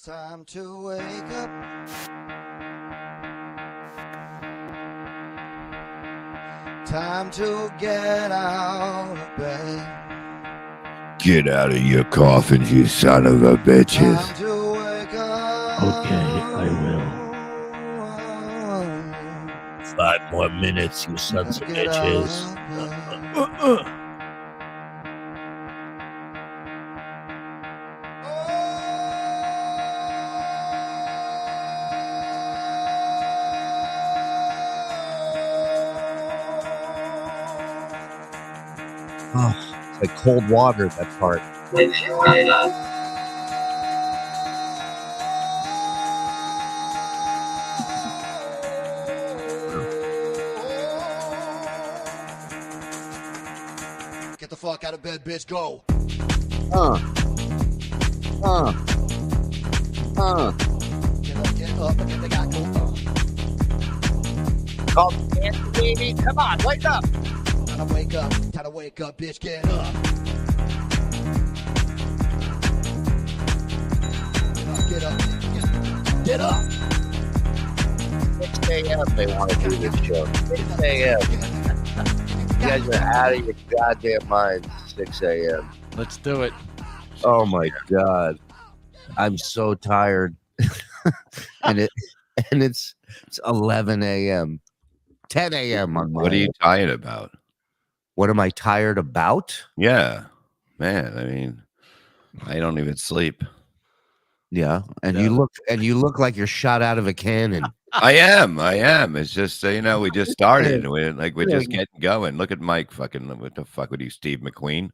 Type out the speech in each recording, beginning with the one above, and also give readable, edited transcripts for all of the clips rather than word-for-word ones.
Time to wake up. Time to get out of bed. Get out of your coffins, you son of a bitches. Time to wake up. Okay, I will. 5 more minutes, you sons of Get bitches. out of bed. Oh, it's like cold water, that part. Get the fuck out of bed, bitch. Go. Get up and get the guy go. Call the cancer, baby. Come on, wake up. Time to wake up. Time to wake up, bitch. Get up. Get up. Get up. 6 a.m. they want to do this show. 6 a.m. You guys are out of your goddamn minds. 6 a.m. Let's do it. Oh my god, I'm so tired. and it's 11 a.m. 10 a.m. on What are you tired about? What am I tired about? Yeah, man. I mean, I don't even sleep. Yeah, and Yeah. you look like you're shot out of a cannon. I am. It's just we just started. We're just getting going. Look at Mike. Fucking what the fuck with you, Steve McQueen?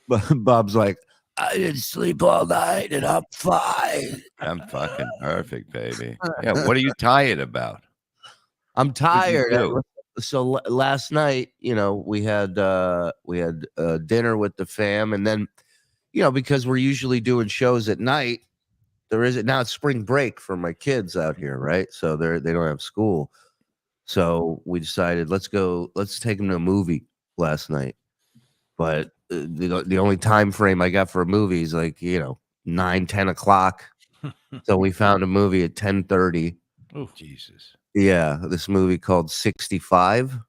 Bob's like, I didn't sleep all night and I'm fine. I'm fucking perfect, baby. Yeah. What are you tired about? I'm tired. do? So last night, we had dinner with the fam, and then, because we're usually doing shows at night, now it's spring break for my kids out here, right? So they don't have school. So we decided let's take them to a movie last night. But the only time frame I got for a movie is 9-10 o'clock. So we found a movie at 10:30. Oh, Jesus. Yeah, this movie called 65. Is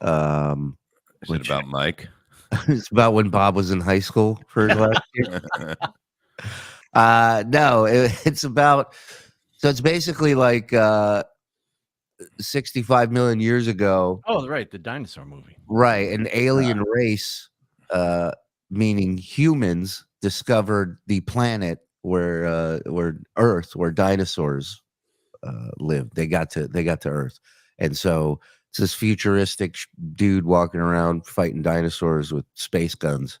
it about Mike? It's about when Bob was in high school for his last year. No, it's about. So it's basically like 65 million years ago. Oh, right, the dinosaur movie. Right, an alien race, meaning humans, discovered the planet where Earth, where dinosaurs lived. They got to Earth, and so it's this futuristic dude walking around fighting dinosaurs with space guns,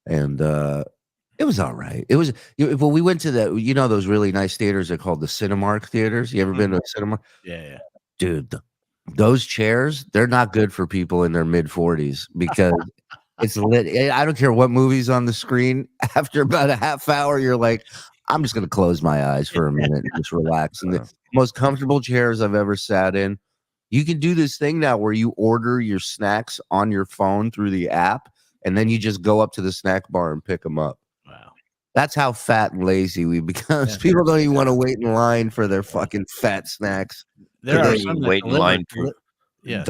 and it was all right. It was. Well, we went to those really nice theaters. They're called the Cinemark theaters. You ever been to a Cinemark? Yeah. Dude, those chairs, they're not good for people in their mid-40s because it's lit. I don't care what movie's on the screen. After about a half hour, you're like, I'm just going to close my eyes for a minute and just relax. And the most comfortable chairs I've ever sat in. You can do this thing now where you order your snacks on your phone through the app, and then you just go up to the snack bar and pick them up. Wow. That's how fat and lazy we become. People don't even want to wait in line for their fucking fat snacks. There are some that wait in line for. Yeah.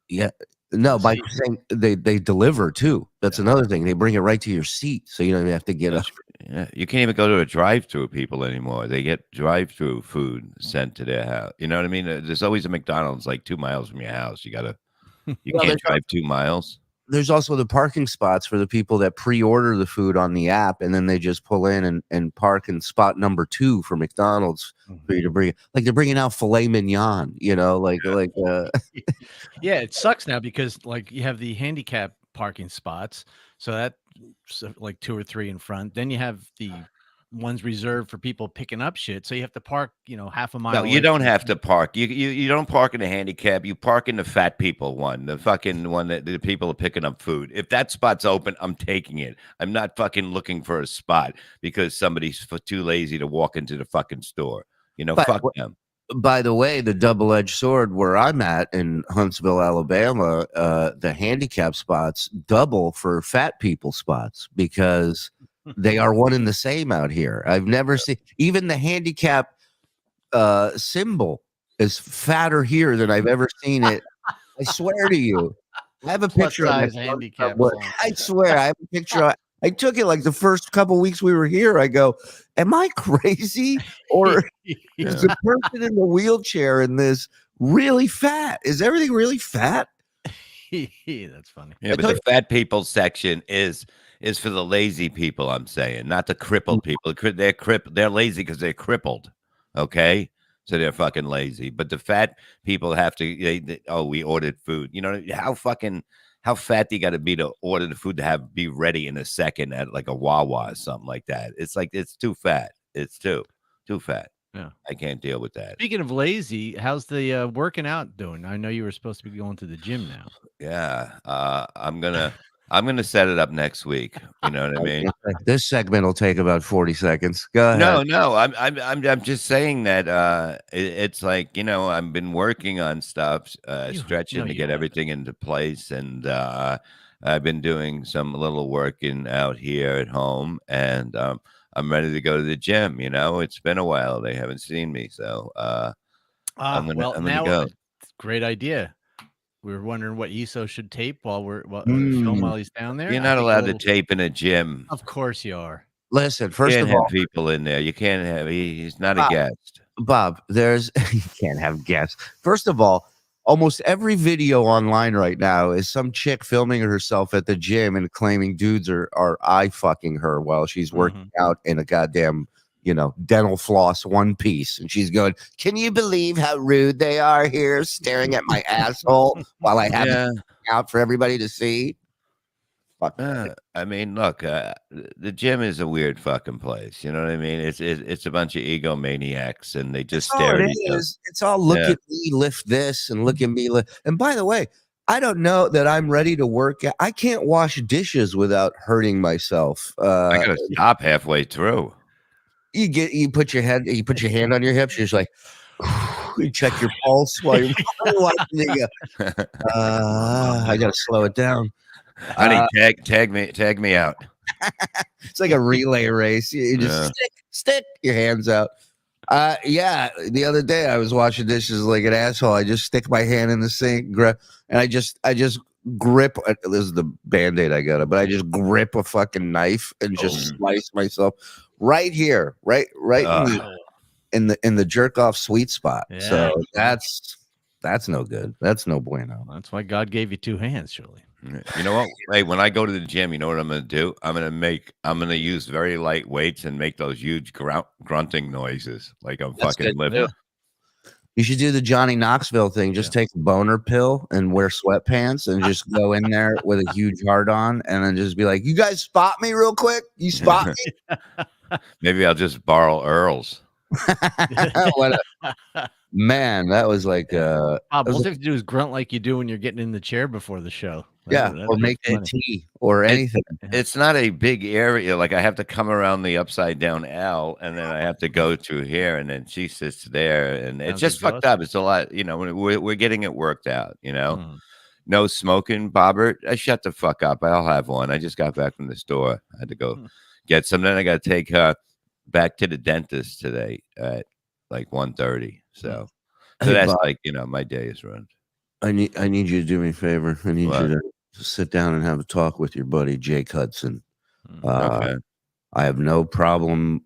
Yeah. No, by saying they deliver too. That's another thing. They bring it right to your seat, so you don't even have to get up. Yeah, you can't even go to a drive-through, people anymore. They get drive-through food sent to their house. You know what I mean? There's always a McDonald's like 2 miles from your house. You can't drive 2 miles. There's also the parking spots for the people that pre-order the food on the app, and then they just pull in and park in spot number 2 for McDonald's for you to bring. Like they're bringing out filet mignon, Yeah, it sucks now because you have the handicap parking spots, so that's like 2 or 3 in front. Then you have the ones reserved for people picking up shit, so you have to park half a mile. No, you don't have to park. You don't park in the handicap. You park in the fat people one, the fucking one that the people are picking up food. If that spot's open, I'm taking it. I'm not fucking looking for a spot because somebody's too lazy to walk into the fucking store. Fuck them. By the way, the double-edged sword where I'm at in Huntsville, Alabama, the handicap spots double for fat people spots because They are one and the same out here. I've never seen even the handicap symbol is fatter here than I've ever seen it. I swear to you. I have a Plus picture of size my handicap somewhere. sign. I swear, I have a picture. I took it like the first couple weeks we were here. I go, am I crazy? Or is the person in the wheelchair in this really fat? Is everything really fat? That's funny. Yeah, but the fat people section is for the lazy people. I'm saying, not the crippled people. They're lazy because they're crippled. Okay, so they're fucking lazy. But the fat people have to. We ordered food. You know how fat do you got to be to order the food to be ready in a second at like a Wawa or something like that? It's like it's too fat. It's too fat. Yeah, I can't deal with that. Speaking of lazy, how's the working out doing? I know you were supposed to be going to the gym now. Yeah, I'm gonna set it up next week. You know what I mean? This segment will take about 40 seconds. Go ahead. No, I'm just saying that it's like, I've been working on stuff, stretching to get everything into place, and I've been doing some little working out here at home, and I'm ready to go to the gym. It's been a while; they haven't seen me, so I'm gonna go. Great idea. We were wondering what ESO should tape while film while he's down there. You're not allowed to tape in a gym. Of course you are. Listen, first You of can't all, have people in there. You can't have. He's not a guest. Bob, you can't have guests. First of all, almost every video online right now is some chick filming herself at the gym and claiming dudes are eye fucking her while she's working out in a goddamn dental floss one piece, and she's going, "Can you believe how rude they are here, staring at my asshole while I have it out for everybody to see?" I mean, look, the gym is a weird fucking place. You know what I mean? It's a bunch of egomaniacs, and they just stare at each other. It's all look at me lift this and look at me lift. And by the way, I don't know that I'm ready to work out. I can't wash dishes without hurting myself. I gotta stop halfway through. You put your hand on your hips. You're just like, you check your pulse while you're watching it. I gotta slow it down. Honey, tag me out. It's like a relay race. You just stick your hands out. The other day I was washing dishes like an asshole. I just stick my hand in the sink, and I just grip. This is the Band-Aid I got, but I just grip a fucking knife and just slice myself right here, right in the jerk off sweet spot. Yeah. So that's no good. That's no bueno. That's why God gave you two hands, Shuli. You know what? Hey, when I go to the gym, you know what I'm going to do? I'm going to use very light weights and make those huge grunting noises like I'm fucking living. You should do the Johnny Knoxville thing. Just take a boner pill and wear sweatpants and just go in there with a huge hard on and then just be like, "You guys spot me real quick? You spot me?" Maybe I'll just borrow Earl's. Man, that was like Bob, all you have to do is grunt like you do when you're getting in the chair before the show. Or make a tea or anything. It's not a big area. Like I have to come around the upside down L, and then I have to go through here, and then she sits there, and it's just fucked up. It's a lot. We're getting it worked out. No smoking, Bobbert. I shut the fuck up. I'll have one. I just got back from the store. I had to go get some. Then I got to take her back to the dentist today at like 1:30. So that's Bob, my day is run. I need you to do me a favor. I need you to sit down and have a talk with your buddy Jake Hudson. Okay. I have no problem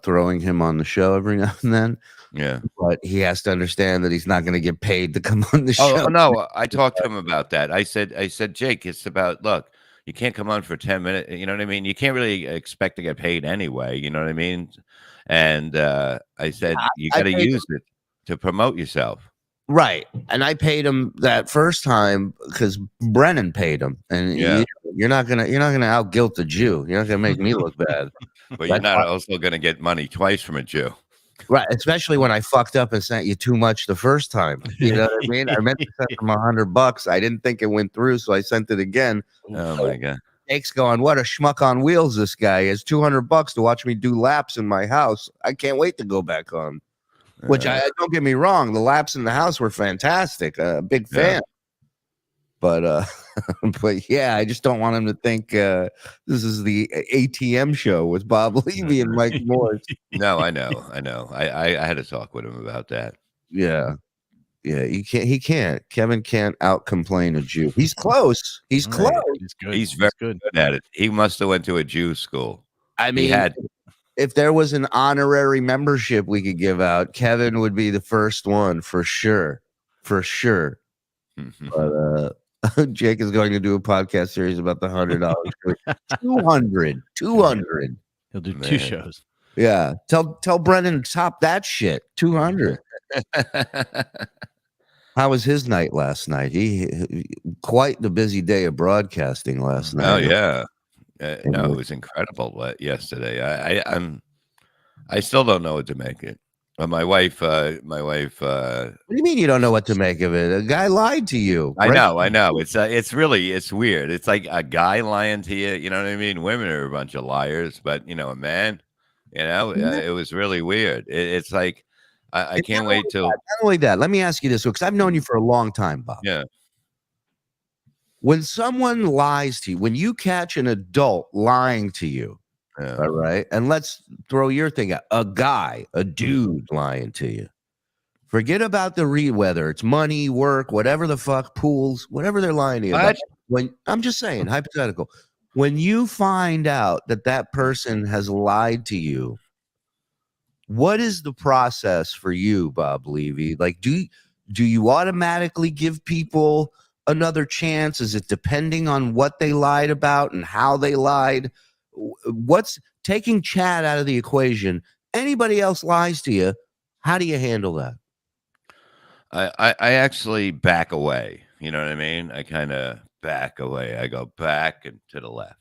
throwing him on the show every now and then. Yeah, but he has to understand that he's not going to get paid to come on the show. Oh no, I talked to him about that. I said, Jake, it's about look. You can't come on for 10 minutes. You know what I mean? You can't really expect to get paid anyway. You know what I mean? And I said, you got to use it to promote yourself. Right. And I paid him that first time because Brennan paid him. And you're not gonna out guilt the Jew. You're not gonna make me look bad. But you're not also gonna get money twice from a Jew. Right, especially when I fucked up and sent you too much the first time. You know what I mean? I meant to send him $100. I didn't think it went through, so I sent it again. Oh my God. Jake's going, what a schmuck on wheels this guy is. $200 to watch me do laps in my house. I can't wait to go back on. Which I don't get me wrong, the laps in the house were fantastic. Big fan. But but yeah, I just don't want him to think this is the ATM show with Bob Levy and Mike Morris. No, I know. I had to talk with him about that. Yeah. Yeah, he can't. Kevin can't out complain a Jew. He's close. He's Right. close. He's good. He's very good. good at it. He must have went to a Jew school. I He mean, had if there was an honorary membership we could give out, Kevin would be the first one for sure. For sure. But Jake is going to do a podcast series about the $100. 200. He'll do Man. 2 shows. Yeah. Tell Brendan to top that shit. 200. How was his night last night? He quite the busy day of broadcasting last night. Oh yeah. No, it was incredible yesterday. I still don't know what to make it. My wife. What do you mean you don't know what to make of it? A guy lied to you. I right? know. It's weird. It's like a guy lying to you. You know what I mean? Women are a bunch of liars, but a man. It was really weird. It's like I can't wait till. Not only that, let me ask you this, because I've known you for a long time, Bob. Yeah. When someone lies to you, when you catch an adult lying to you, Yeah. all right, and let's throw your thing out, a dude lying to you. Forget about the whether it's money, work, whatever the fuck, pools, whatever they're lying to you about. When I'm just saying, hypothetical, when you find out that person has lied to you, what is the process for you, Bob Levy? Like, do you automatically give people another chance? Is it depending on what they lied about and how they lied? What's taking Chad out of the equation? Anybody else lies to you, how do you handle that? I actually back away. You know what I mean? I kind of back away. I go back and to the left.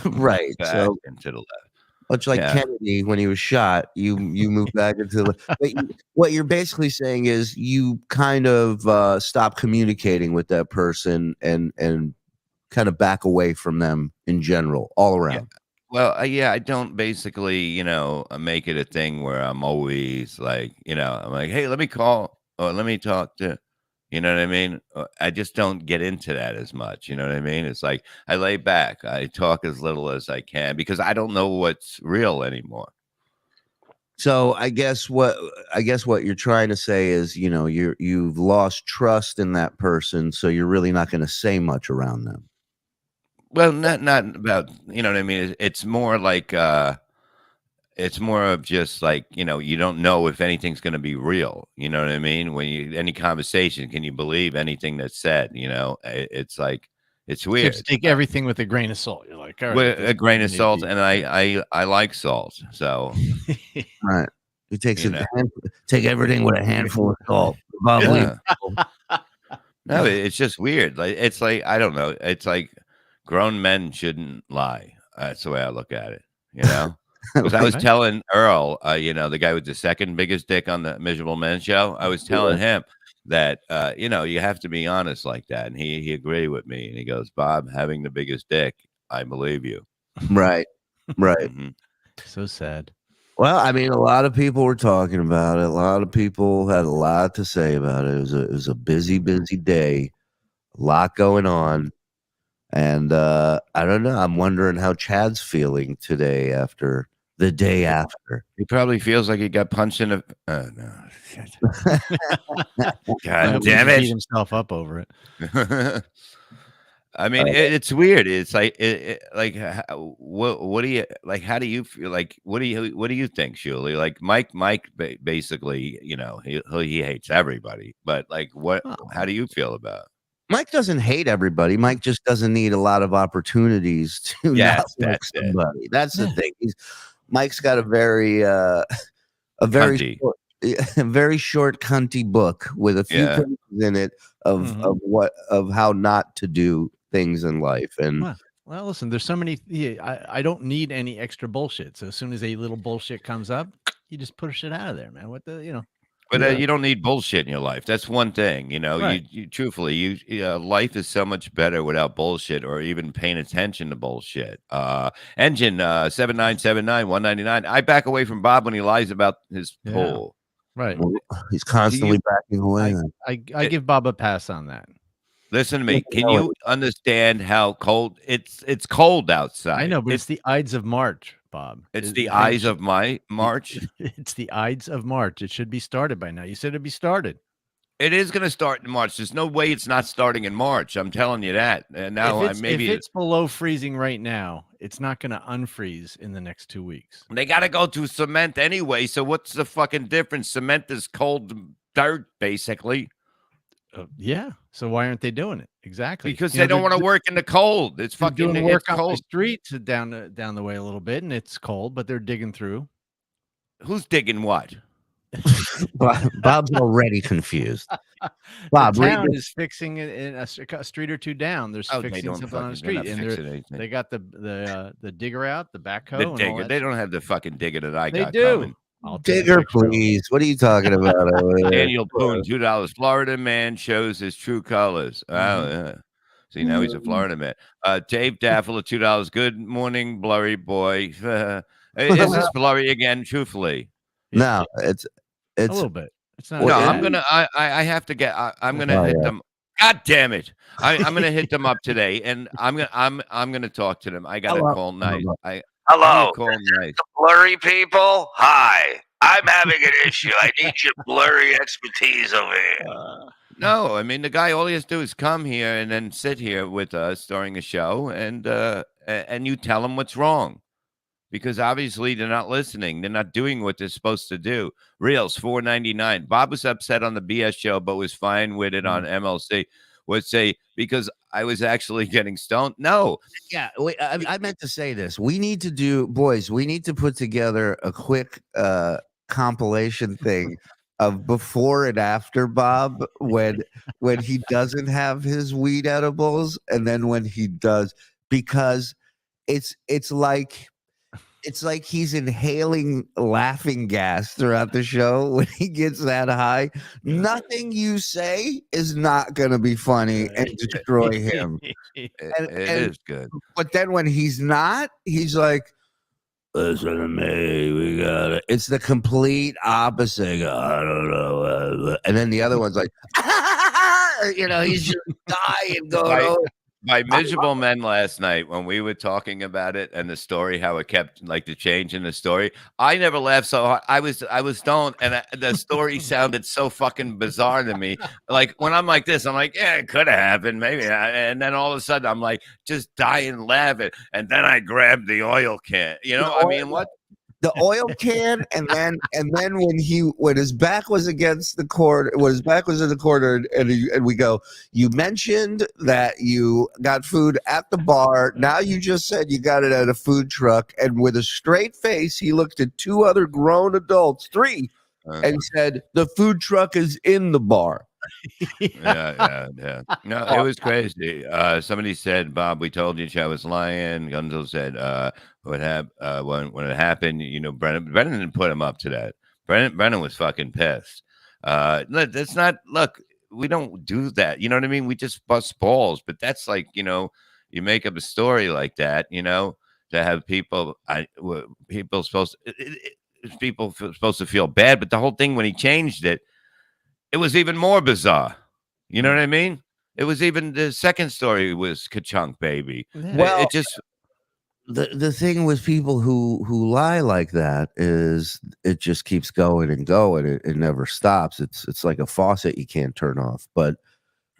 Right. Back So and to the left. much like Yeah. Kennedy when he was shot, you move back into the. What you're basically saying is you kind of stop communicating with that person and kind of back away from them in general, all around. Well, I don't basically, make it a thing where I'm always like, I'm like, hey, let me call or let me talk to, you know what I mean? I just don't get into that as much. You know what I mean? It's like I lay back, I talk as little as I can because I don't know what's real anymore. So I guess what you're trying to say is, you've lost trust in that person, so you're really not going to say much around them. Well, not about, you know what I mean? It's more like it's more of just like, you don't know if anything's going to be real. You know what I mean? When any conversation, can you believe anything that's said? It's like, it's You have weird. to take everything with a grain of salt. You're like, all right, With this a grain of needs to salt, be- and I like salt. So Right. He takes You know. take everything with a handful of salt. Bob Yeah. Levy. no, it's just weird. Like it's like I don't know. It's like grown men shouldn't lie. That's the way I look at it. Because I was Right. telling Earl, the guy with the second biggest dick on the Miserable Men show, I was telling him that, you have to be honest like that. And he agreed with me. And he goes, Bob, having the biggest dick, I believe you. Right. Right. Mhm. So sad. Well, I mean, a lot of people were talking about it. A lot of people had a lot to say about it. It was a busy day, a lot going on. And I don't know. I'm wondering how Chad's feeling today after the day after. He probably feels like he got punched in the. No. Shit. God damn He beat it. himself up over it. I mean, it's weird. It's like, what do you like? How do you feel? Like, what do you think, Shuli? Like, Mike, basically, he hates everybody. But like, how do you feel about it? Mike doesn't hate everybody. Mike just doesn't need a lot of opportunities to Yes, not like that's it. somebody. That's the thing. Mike's got a very Cunty. very short cunty book with a few Yeah. pages in it of how not to do things in life. And Well, listen, there's so many. I don't need any extra bullshit. So as soon as a little bullshit comes up, you just push it out of there, man. What the. But you don't need bullshit in your life. That's one thing, Right. You truthfully, life is so much better without bullshit or even paying attention to bullshit. Engine 7979-199. I back away from Bob when he lies about his Yeah. poll. Right. he's constantly backing away. I give Bob a pass on that. Listen to me. Can you understand how cold it's cold outside? I know, but it's the Ides of March, Bob. It's It- the it eyes should- of my March. It's the Ides of March. It should be started by now. You said it'd be started. It is going to start in March. There's no way it's not starting in March. I'm telling you that. And now If maybe it's below freezing right now, it's not going to unfreeze in the next 2 weeks. they got to go to cement anyway. So what's the fucking difference? Cement is cold dirt, basically, Yeah. So why aren't they doing it? Exactly. because You they know, don't want to work in the cold. It's they're fucking doing work it's on the cold. streets down the way a little bit, and it's cold, but they're digging through. Who's digging what? Bob's already confused. Bob, the read town this. is fixing it in a street or two down. They're Oh, they fixing don't something on fucking. the They're not street, and fixing anything. they got the digger out, the backhoe, The and all digger. that They stuff. don't have the fucking digger that I They got do. coming. I'll take a Digger, picture of 'em. please. What are you talking about over there? Daniel Poon, $2. Florida man shows his true colors. Oh, yeah. See, now he's a Florida man. Dave Daffler, $2. Good morning, blurry boy. Is this blurry again? Truthfully, No, it's A little bit. It's not. no. as I'm bad. gonna. I have to get. I'm gonna Oh, hit yeah. them. God damn it! I'm gonna hit them up today, and I'm gonna talk to them. I gotta Hello. call nice. I'm Hello, gonna call nice. blurry people. Hi, I'm having an issue. I need your blurry expertise over here. No, I mean the guy. All he has to do is come here and then sit here with us during a show, and you tell him what's wrong, because obviously they're not listening. They're not doing what they're supposed to do. Reels $4.99. Bob was upset on the BS show, but was fine with it on MLC. Would say because I was actually getting stoned. No, yeah. Wait, I meant to say this. We need to do, boys. We need to put together a quick compilation thing of before and after Bob when he doesn't have his weed edibles, and then when he does, because it's like he's inhaling laughing gas throughout the show when he gets that high. Nothing you say is not going to be funny and destroy him. it and- is good. But then when he's not, he's like, listen to me, we got it. It's the complete opposite. I don't know. And then the other one's like, he's just dying going, Right. oh. My miserable men last night when we were talking about it and the story, how it kept like the change in the story. I never laughed so hard. I was stoned, and the story sounded so fucking bizarre to me. Like when I'm like this, I'm like, yeah, it could have happened, maybe. And then all of a sudden, I'm like just dying laughing, and then I grabbed the oil can. I mean, what? The oil can, and then when his back was against the cord, when his back was in the corner, and we go, you mentioned that you got food at the bar. Now you just said you got it at a food truck, and with a straight face, he looked at two other grown adults, three, and said, the food truck is in the bar. Yeah. No, it was crazy. Somebody said, Bob, we told you I was lying. Gunzel said, when it happened, Brennan didn't put him up to that. Brennan was fucking pissed. That's not, look, we don't do that. You know what I mean? We just bust balls, but that's like, you make up a story like that, to have people supposed to feel bad. But the whole thing, when he changed it, it was even more bizarre. You know what I mean? It was even the second story was ka-chunk, baby. Well, it just the thing with people who lie like that is it just keeps going and going. It never stops. It's like a faucet you can't turn off. But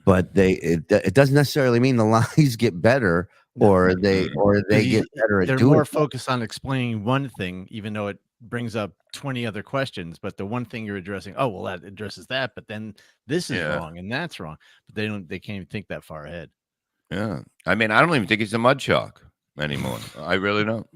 it doesn't necessarily mean the lies get better or they get better at They're doing more it. focused on explaining one thing, even though it brings up 20 other questions. But the one thing you're addressing, oh well, that addresses that. But then this is wrong and that's wrong. But they can't even think that far ahead. Yeah, I mean, I don't even think he's a mud shark anymore. I really don't.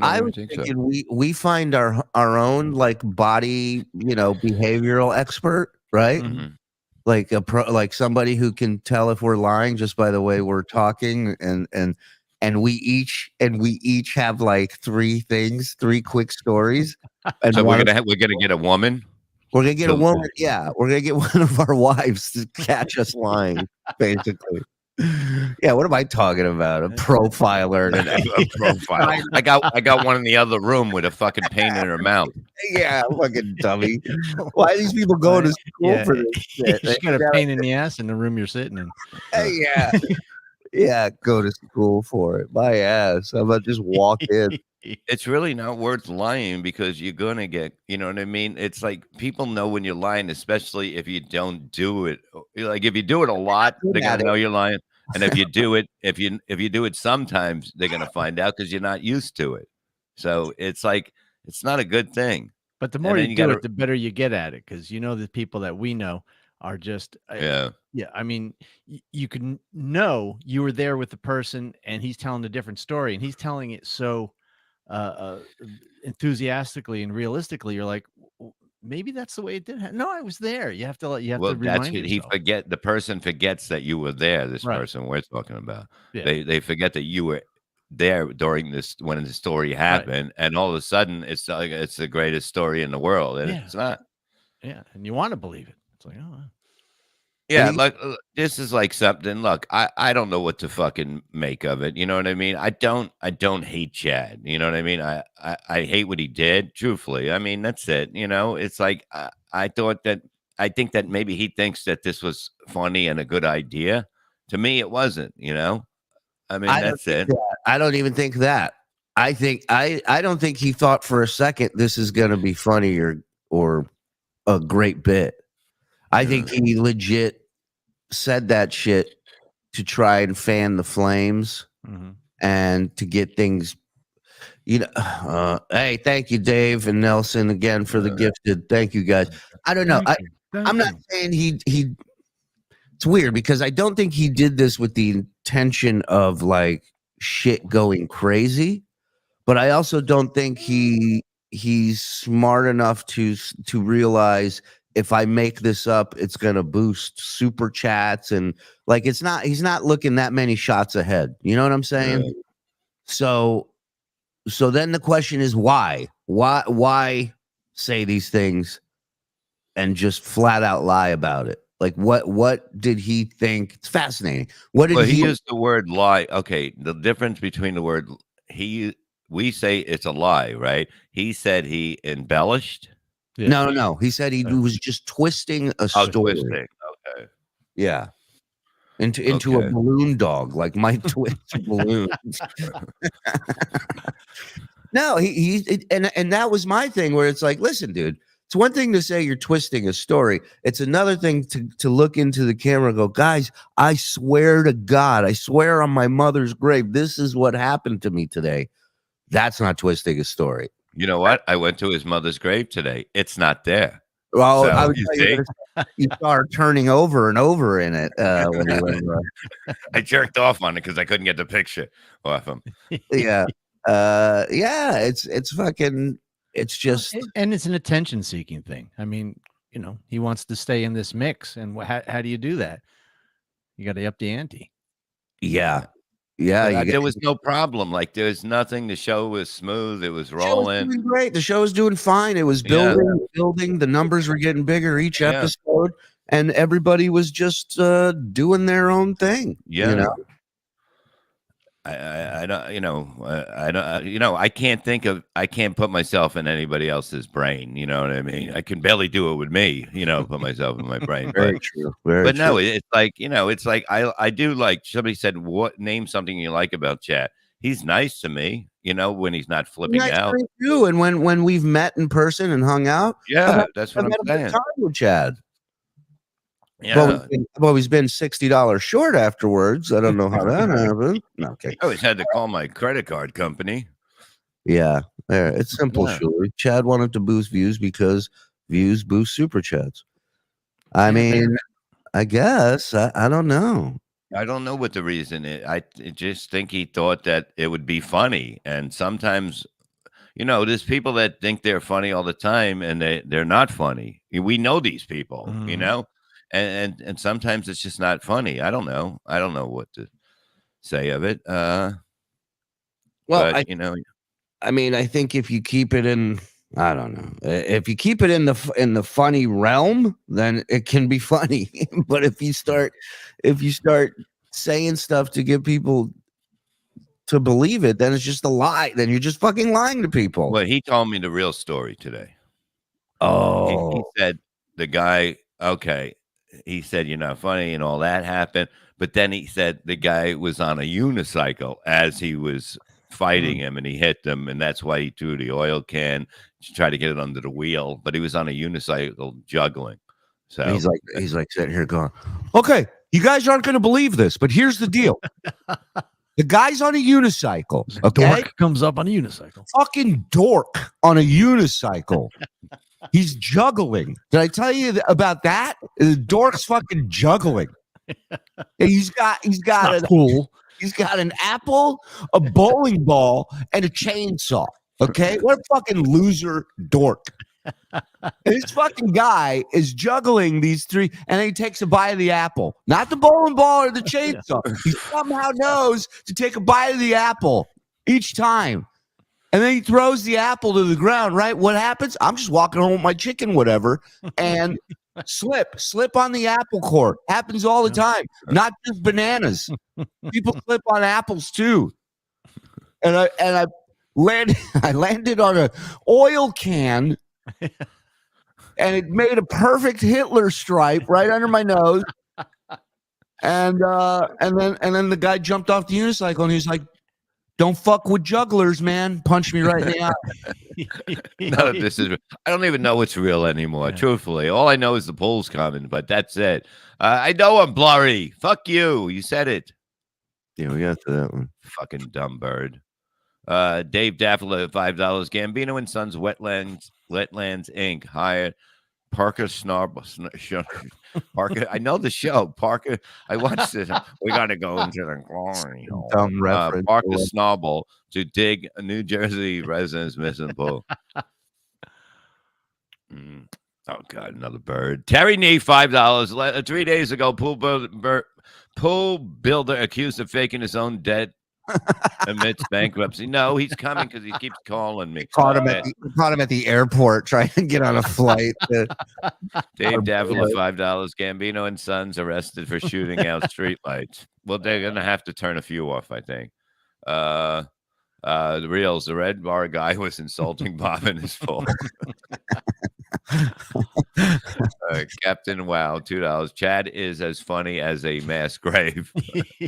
I was thinking we find our own like body, behavioral expert, right? Mhm. Like like somebody who can tell if we're lying just by the way we're talking, and we each have like three quick stories. And So we're gonna get a woman. we're gonna get a woman. Yeah, we're gonna get one of our wives to catch us lying, basically. Yeah, what am I talking about? A profiler and A profile. I got one in the other room with a fucking pain in her mouth. yeah, fucking dummy. Why are these people going to school Yeah, for this shit? you got a pain in the ass in the room you're sitting in. Yeah. Yeah, go to school for it. My ass. I'm about to just walk in. It's really not worth lying because you're gonna get, you know what I mean? It's like people know when you're lying, especially if you don't do it. Like if you do it a lot, they're gonna know you're lying. And if you do it, if you do it sometimes, they're gonna find out because you're not used to it. So it's like it's not a good thing. But the And more then you you do gotta it, the better you get at it. Because the people that we know are just yeah. yeah. I mean, you can know you were there with the person, and he's telling a different story, and he's telling it so enthusiastically and realistically. You're like, maybe that's the way it did. No, I was there. You have to Well, that's remind what he yourself. the person forgets that you were there, this Right. person we're talking about. Yeah. They forget that you were there during this when the story happened, and all of a sudden it's like it's the greatest story in the world, and Yeah. it's not. Yeah, and you want to believe it. It's like, oh, Yeah, like this is like something. Look, I don't know what to fucking make of it. You know what I mean? I don't hate Chad. You know what I mean? I hate what he did. Truthfully, I mean that's it. You know, it's like I thought that I think that maybe he thinks that this was funny and a good idea. To me, it wasn't. You know, I mean that's it. I don't even think that. I think I don't think he thought for a second this is gonna be funny or a great bit. I think he legit said that shit to try and fan the flames and to get things, hey, thank you, Dave and Nelson, again for the gifted. Thank you, guys. I don't know. I'm not saying he. It's weird because I don't think he did this with the intention of like shit going crazy, but I also don't think he's smart enough to realize if I make this up, it's gonna boost super chats and like he's not looking that many shots ahead. You know what I'm saying? Yeah. So then the question is why? Why say these things and just flat out lie about it? Like what did he think? It's fascinating. What did he used the word lie? Okay, the difference between the word we say it's a lie, right? He said he embellished. Yeah. No. He said he was just twisting a story. Twisting. Okay. Yeah. Into a balloon dog, like Mike twists balloons. No, and that was my thing where it's like, listen, dude, it's one thing to say you're twisting a story. It's another thing to look into the camera and go, guys, I swear to God, I swear on my mother's grave, this is what happened to me today. That's not twisting a story. You know what? I went to his mother's grave today. It's not there. Well, So, I would you say see? you saw her turning over and over in it. When he went, I jerked off on it because I couldn't get the picture off him. Yeah. Yeah. It's fucking. It's just. And it's an attention seeking thing. I mean, he wants to stay in this mix, and how do you do that? You got to up the ante. Yeah. Yeah, there was no problem. Like there's nothing. The show was smooth. It was rolling. Doing great. The show was doing fine. It was building. The numbers were getting bigger each episode, and everybody was just doing their own thing. Yeah. I don't. I can't put myself in anybody else's brain. You know what I mean? I can barely do it with me. Put myself in my brain. Very true. But no, it's like it's like I do like somebody said, name something you like about Chad. He's nice to me, when he's not flipping out. Too. And when we've met in person and hung out, that's what I'm saying. Time with Chad. Yeah. I've always been $60 short afterwards. I don't know how that happened. No, okay. I always had to call my credit card company. Yeah, it's simple, Shuli. Chad wanted to boost views because views boost super chats. I mean, I guess I don't know. I don't know what the reason is. I just think he thought that it would be funny, and sometimes. There's people that think they're funny all the time, and they're not funny. We know these people, and sometimes it's just not funny. I don't know what to say of it. Well, but, I mean, I think if you keep it in, I don't know, if you keep it in the funny realm, then it can be funny. But if you start saying stuff to get people to believe it, then it's just a lie. Then you're just fucking lying to people. Well, he told me the real story today. Oh, He said the guy, okay, he said you're not funny and all that happened, but then he said the guy was on a unicycle as he was fighting him, and he hit them, and that's why he threw the oil can to try to get it under the wheel. But he was on a unicycle juggling. So he's like sitting here going, okay, you guys aren't going to believe this, but here's the deal. The guy's on a unicycle. Okay, Dork comes up on a unicycle. Fucking dork on a unicycle. He's juggling. Did I tell you about that? The dork's fucking juggling. He's got Cool. He's got an apple, a bowling ball, and a chainsaw. Okay, what a fucking loser dork. And this fucking guy is juggling these three, and then he takes a bite of the apple, not the bowling ball or the chainsaw. He somehow knows to take a bite of the apple each time, and then he throws the apple to the ground. Right? What happens? I'm just walking home with my chicken, whatever, and slip on the apple core. Happens all the time, not just bananas. People slip on apples too. And I landed on an oil can. And it made a perfect Hitler stripe right under my nose. And then the guy jumped off the unicycle and he's like, "Don't fuck with jugglers, man." Punched me right in the eye. none of this is. I don't even know what's real anymore. Yeah. Truthfully, all I know is the poll's coming, but that's it. I know I'm blurry. Fuck you. You said it. Yeah, we got to that one. Fucking dumb bird. Dave Daffler, $5. Gambino and Sons Wetlands Inc. hired Parker Parker. I know the show. Parker. I watched it. We got to go into the glory. Dumb reference. Parker Snobble to dig a New Jersey resident's missing pool. Oh God, another bird. Terry Nee, $5. 3 days ago, pool builder accused of faking his own debt amidst bankruptcy. No, he's coming because he keeps calling me. Caught him at the airport trying to get on a flight. Dave Daffler, $5. Gambino and Sons arrested for shooting out streetlights. Well, they're gonna have to turn a few off, I think. The reels, the red bar guy was insulting Bob in his phone. Captain Wow, $2. Chad is as funny as a mass grave.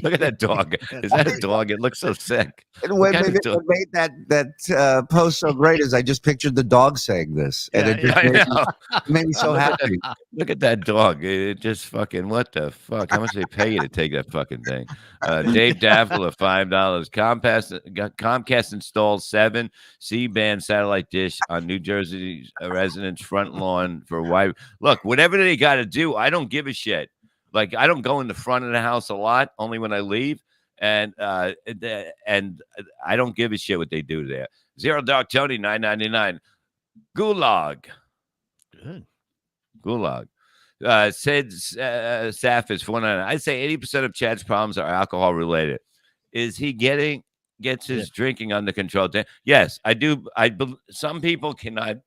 Look at that dog. Is that a dog? It looks so sick. And what made that post so great is I just pictured the dog saying this, and it just made me so happy. Look at that dog. It just fucking, what the fuck? How much they pay you to take that fucking thing? Dave Daffler, $5. Comcast installed 7 C-band satellite dish on New Jersey residents' front lawn for why. Look, whatever they got to do, I don't give a shit. Like, I don't go in the front of the house a lot, only when I leave, and I don't give a shit what they do there. Zero Dark Tony, $9.99. Gulag. Good. Gulag. Sid Saff is $4.99. I'd say 80% of Chad's problems are alcohol related. Is he gets his drinking under control? Yes, I do. Some people cannot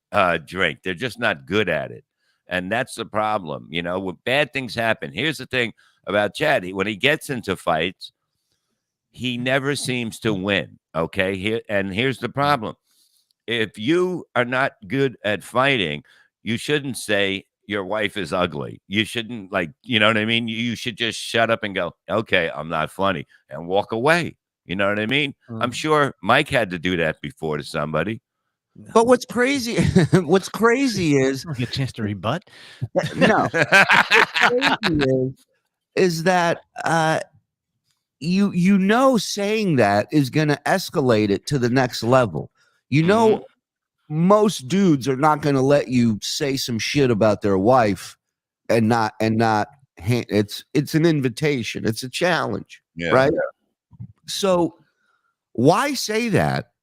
drink. They're just not good at it. And that's the problem. You know, when bad things happen. Here's the thing about Chad. When he gets into fights, he never seems to win. Okay. Here's the problem. If you are not good at fighting, you shouldn't say your wife is ugly. You shouldn't, like, you know what I mean? You should just shut up and go, okay, I'm not funny, and walk away. You know what I mean? I'm sure Mike had to do that before to somebody. But what's crazy is Get a chance to rebut. no. What's crazy is that you know saying that is going to escalate it to the next level. You know, most dudes are not going to let you say some shit about their wife and not. It's an invitation. It's a challenge, right? So why say that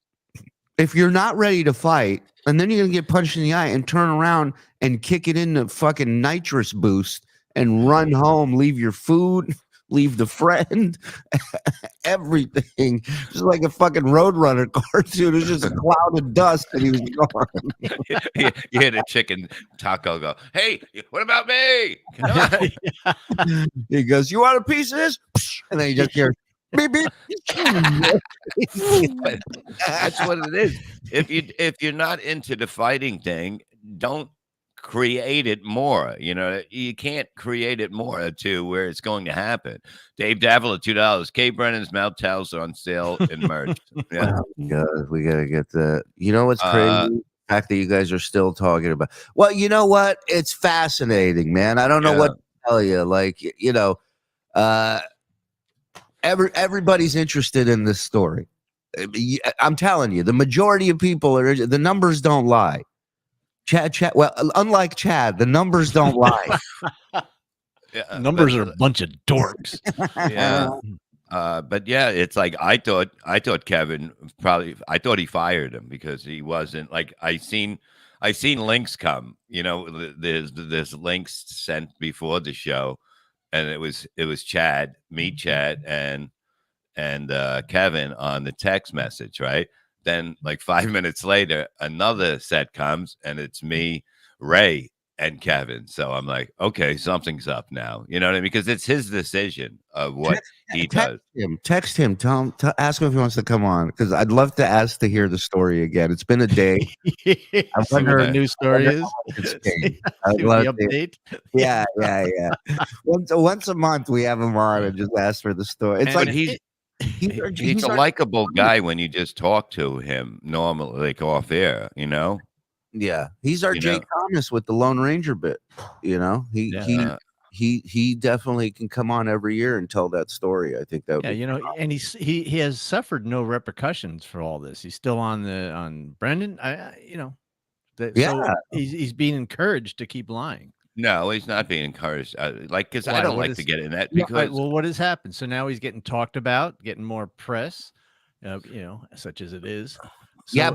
if you're not ready to fight, and then you're going to get punched in the eye and turn around and kick it in the fucking nitrous boost and run home, leave your food, leave the friend, everything. Just like a fucking Roadrunner cartoon. It was just a cloud of dust and he was gone. You had a chicken taco go, hey, what about me? Come on. He goes, you want a piece of this? and then you just hear beep beep. That's what it is. If you're not into the fighting thing, don't create it more. You know, you can't create it more to where it's going to happen. Dave Davila, $2. Kate Brennan's mouth towels are on sale in merch. Yeah. Oh, God, we gotta get that. You know what's crazy? The fact that you guys are still talking about. Well, you know what? It's fascinating, man. I don't know what to tell you. Like, you know, everybody's interested in this story. I'm telling you, the majority of people are. The numbers don't lie. Chad. Well, unlike Chad, the numbers don't lie. Yeah, Numbers are a bunch of dorks. Yeah. But yeah, it's like I thought Kevin I thought he fired him because he wasn't like I seen links come, you know, there's links sent before the show, and it was Chad, and Kevin on the text message, right? Then like 5 minutes later, another set comes and it's me, Ray, and Kevin. So I'm like, okay, something's up now. You know what I mean? Because it's his decision of what he does. Text him. Ask him if he wants to come on, because I'd love to hear the story again. It's been a day. I wonder what a new story is. I'd love the update. Yeah. Once a month we have him on and just ask for the story. It's And like he's a likable guy when you just talk to him normally, like off air, you know? Yeah, he's our Jay Thomas with the Lone Ranger bit. You know, he definitely can come on every year and tell that story. I think that would be you know, and he has suffered no repercussions for all this. He's still on Brendan. So he's being encouraged to keep lying. No, he's not being encouraged. Because I don't like to get in that. Because what has happened? So now he's getting talked about, getting more press, you know, such as it is. So,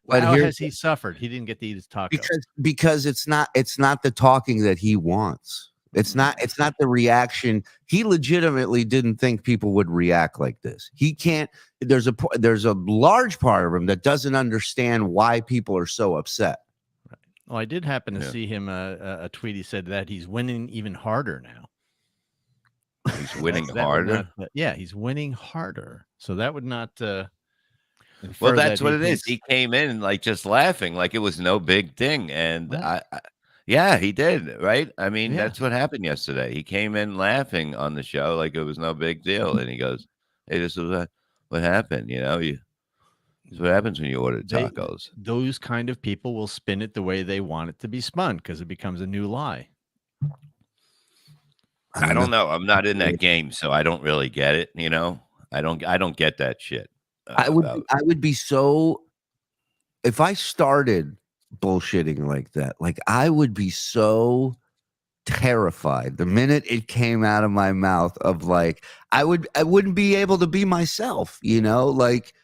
but how has he suffered? He didn't get to eat his taco because it's not the talking that he wants. It's not the reaction. He legitimately didn't think people would react like this. He can't. There's a large part of him that doesn't understand why people are so upset. Right. Well, I did happen to see him a tweet. He said that he's winning even harder now. He's winning harder. He's winning harder. So that would not. Well, that's what it is. He came in like just laughing, like it was no big thing, and he did, right? I mean, that's what happened yesterday. He came in laughing on the show like it was no big deal, and he goes, "Hey, this is what happened." You know, this is what happens when you order tacos. Those kind of people will spin it the way they want it to be spun because it becomes a new lie. I don't know. I'm not in that game, so I don't really get it. You know, I don't get that shit. I would be so, if I started bullshitting like that, like I would be so terrified the minute it came out of my mouth of like I wouldn't be able to be myself, you know, like.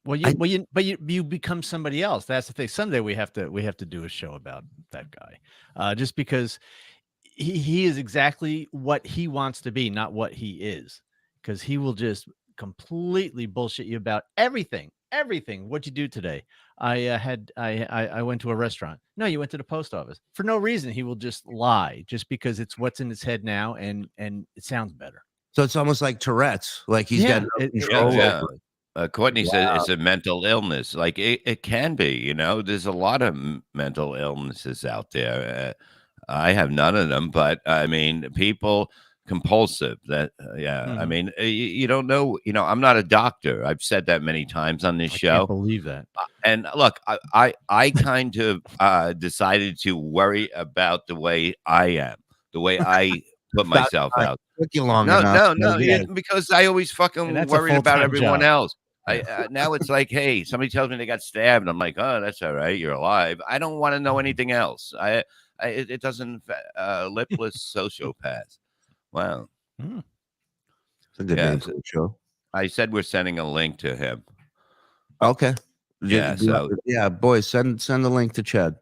You become somebody else. That's the thing. Someday we have to do a show about that guy, just because he is exactly what he wants to be, not what he is, because he will just completely bullshit you about everything. What you do today? I went to a restaurant. No, you went to the post office. For no reason, he will just lie just because it's what's in his head now, and it sounds better. So it's almost like Tourette's, like he's got no control over it. Courtney said it's a mental illness. Like it can be, you know. There's a lot of mental illnesses out there. I have none of them, but I mean, people. Compulsive I mean, you don't know, you know, I'm not a doctor. I've said that many times on this show. I can't believe that. And look, I kind of decided to worry about the way I am, the way I put myself out. No, because I always fucking worried about everyone else. Now it's like, hey, somebody tells me they got stabbed, and I'm like, oh, that's all right, you're alive. I don't want to know anything else. It doesn't lipless sociopath. Wow. It's a good name for the show. I said we're sending a link to him. Okay. Yeah. Boys, send the link to Chad.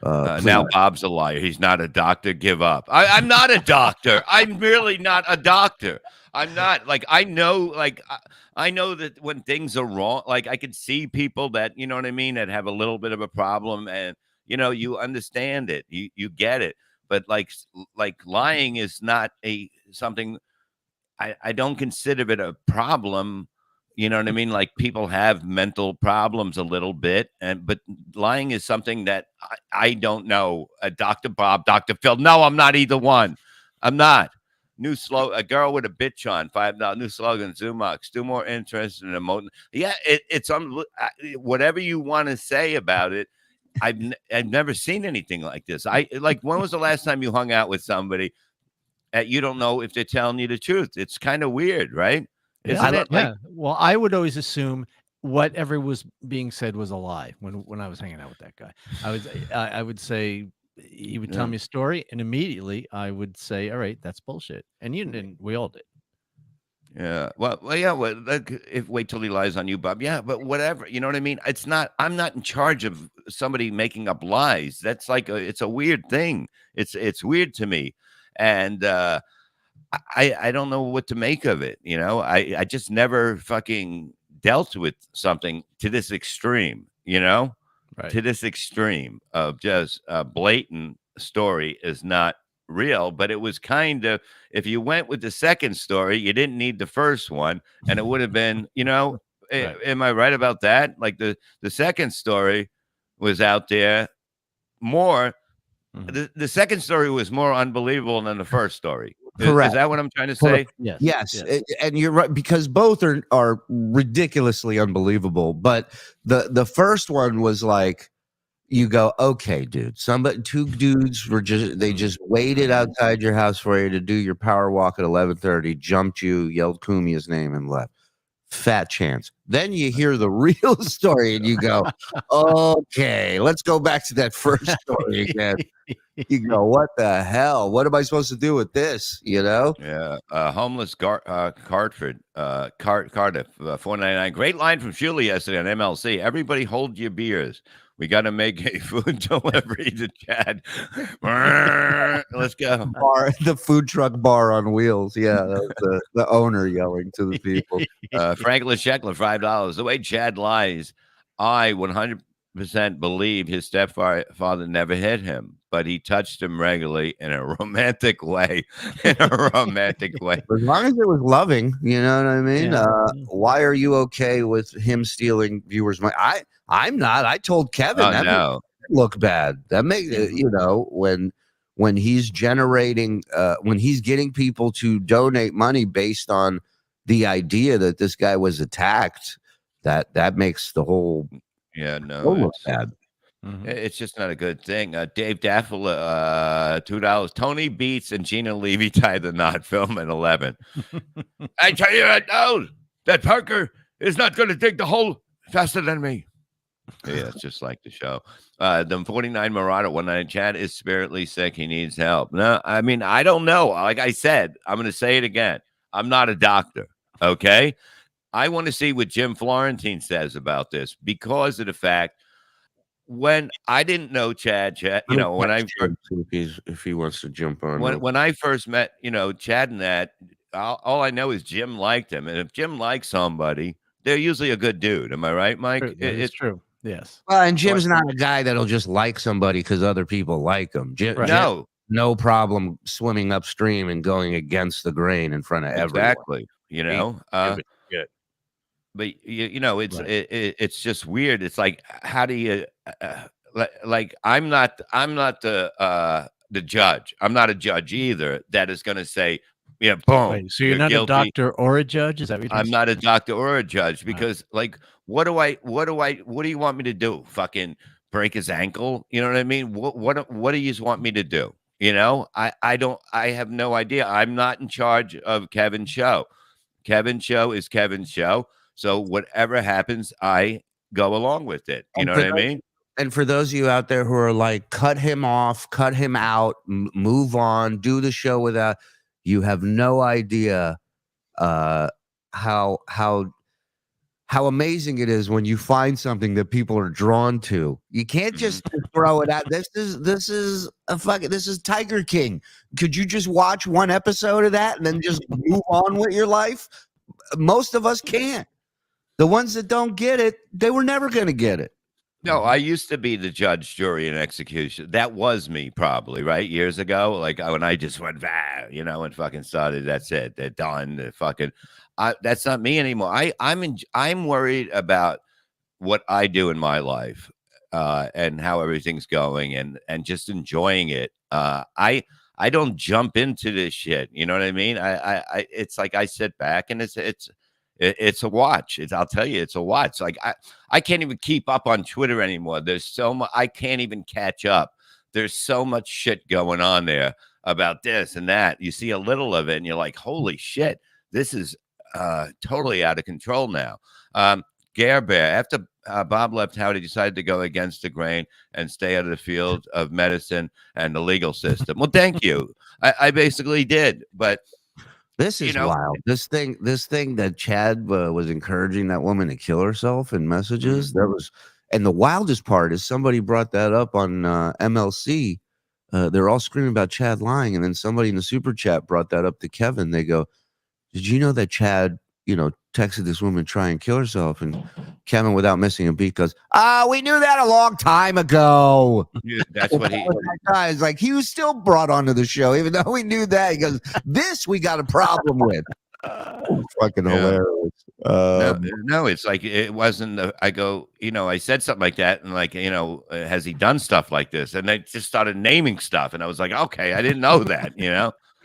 Now Bob's a liar. He's not a doctor. Give up. I'm not a doctor. I'm really not a doctor. I'm not. Like, I know that when things are wrong, like I can see people that, you know what I mean, that have a little bit of a problem, and you know, you understand it. You get it. But like lying is not something I don't consider it a problem. You know what I mean? Like people have mental problems a little bit, but lying is something that I don't know. Dr. Bob, Dr. Phil. No, I'm not either one. I'm not. New slogan: a girl with a bitch on $5. New slogan: Zumux. Do more interest in emotion. Yeah, it's on. Whatever you want to say about it. I've never seen anything like this. Like, when was the last time you hung out with somebody that you don't know if they're telling you the truth? It's kind of weird, right? Isn't it? Like, Yeah. Well, I would always assume whatever was being said was a lie when I was hanging out with that guy. I would say he would tell me a story, and immediately I would say, "All right, that's bullshit." And you didn't. We all did. yeah. Well, yeah. Well, wait till he lies on you, Bob. Yeah, but whatever. You know what I mean? It's not. I'm not in charge of somebody making up lies. That's like it's a weird thing. It's weird to me, and I don't know what to make of it. You know, I just never fucking dealt with something to this extreme. You know, Right. to this extreme of just a blatant story is not real. But it was kind of, if you went with the second story, you didn't need the first one, and it would have been, you know, Right. am I right about that? Like the second story was out there more. The second story was more unbelievable than the first story. Correct. Is that what I'm trying to say? Yes. And you're right, because both are ridiculously unbelievable. But the first one was like, you go, okay, dude. Two dudes were just waited outside your house for you to do your power walk at 11:30, jumped you, yelled Kumia's name, and left. Fat chance. Then you hear the real story, and you go, okay, let's go back to that first story again. You go, what the hell? What am I supposed to do with this? You know? Yeah. Homeless Cartford, Cardiff, 499. Great line from Shuli yesterday on MLC. Everybody hold your beers. We got to make a food delivery to Chad. Let's go. The food truck bar on wheels. Yeah, that was the owner yelling to the people. Franklin Sheckler, $5. The way Chad lies, I 100% believe his stepfather never hit him, but he touched him regularly in a romantic way. In a romantic way. As long as it was loving, you know what I mean? Yeah. Why are you okay with him stealing viewers' money? I'm not. I told Kevin that makes it look bad. That makes you know, when he's generating, when he's getting people to donate money based on the idea that this guy was attacked, that makes the whole look bad. It's just not a good thing. Dave Daffler, $2. Tony Beats and Gina Levy tie the knot. Film at 11. I tell you right now, that Parker is not going to dig the hole faster than me. Yeah, it's just like the show. The 49 Marauder 19. Chad is spiritually sick. He needs help. No, I mean, I don't know. Like I said, I'm going to say it again. I'm not a doctor. Okay. I want to see what Jim Florentine says about this, because of the fact, when I didn't know Chad, you know, when if he wants to jump on, when I first met, you know, Chad and that, all I know is Jim liked him. And if Jim likes somebody, they're usually a good dude. Am I right, Mike? It's true. Yes. Well, and Jim's not a guy that'll just like somebody because other people like him. Jim, no problem swimming upstream and going against the grain in front of everyone. Exactly. You know, but you know, it's just weird. It's like, how do you like? I'm not the judge. I'm not a judge either. That is going to say, yeah, boom. Wait, so you're not guilty. A doctor or a judge? Is that what you're I'm not a doctor or a judge, because like, what do you want me to do? Fucking break his ankle? You know what I mean? What do you want me to do? You know, I have no idea. I'm not in charge of Kevin's show. Kevin's show is Kevin's show. So whatever happens, I go along with it. You know what I mean? And for those of you out there who are like, cut him off, cut him out, move on, do the show without, you have no idea how amazing it is when you find something that people are drawn to. You can't just throw it out. This is Tiger King. Could you just watch one episode of that and then just move on with your life? Most of us can't. The ones that don't get it, they were never going to get it. No, I used to be the judge, jury, and execution. That was me, probably, right? Years ago, like when I just went, and fucking started. That's it. They're done. They're fucking. That's not me anymore. I'm worried about what I do in my life, and how everything's going, and just enjoying it. I don't jump into this shit. You know what I mean? It's like I sit back and it's a watch. I'll tell you, it's a watch. Like I can't even keep up on Twitter anymore. There's so much I can't even catch up. There's so much shit going on there about this and that. You see a little of it and you're like, holy shit, this is totally out of control now. Gare Bear, after Bob left, Howdy decided to go against the grain and stay out of the field of medicine and the legal system. Well, thank you. I basically did, but this is wild. This thing that Chad was encouraging that woman to kill herself in messages. That was, and the wildest part is somebody brought that up on MLC. They're all screaming about Chad lying, and then somebody in the super chat brought that up to Kevin. They go, "Did you know that Chad, texted this woman to try and kill herself?" And Kevin, without missing a beat, goes, we knew that a long time ago. Yeah, that's what he is like. He was still brought onto the show, even though we knew that. He goes, this we got a problem with. Fucking hilarious. No, it's like it wasn't. I go, I said something like that, and like, has he done stuff like this? And they just started naming stuff, and I was like, okay, I didn't know that,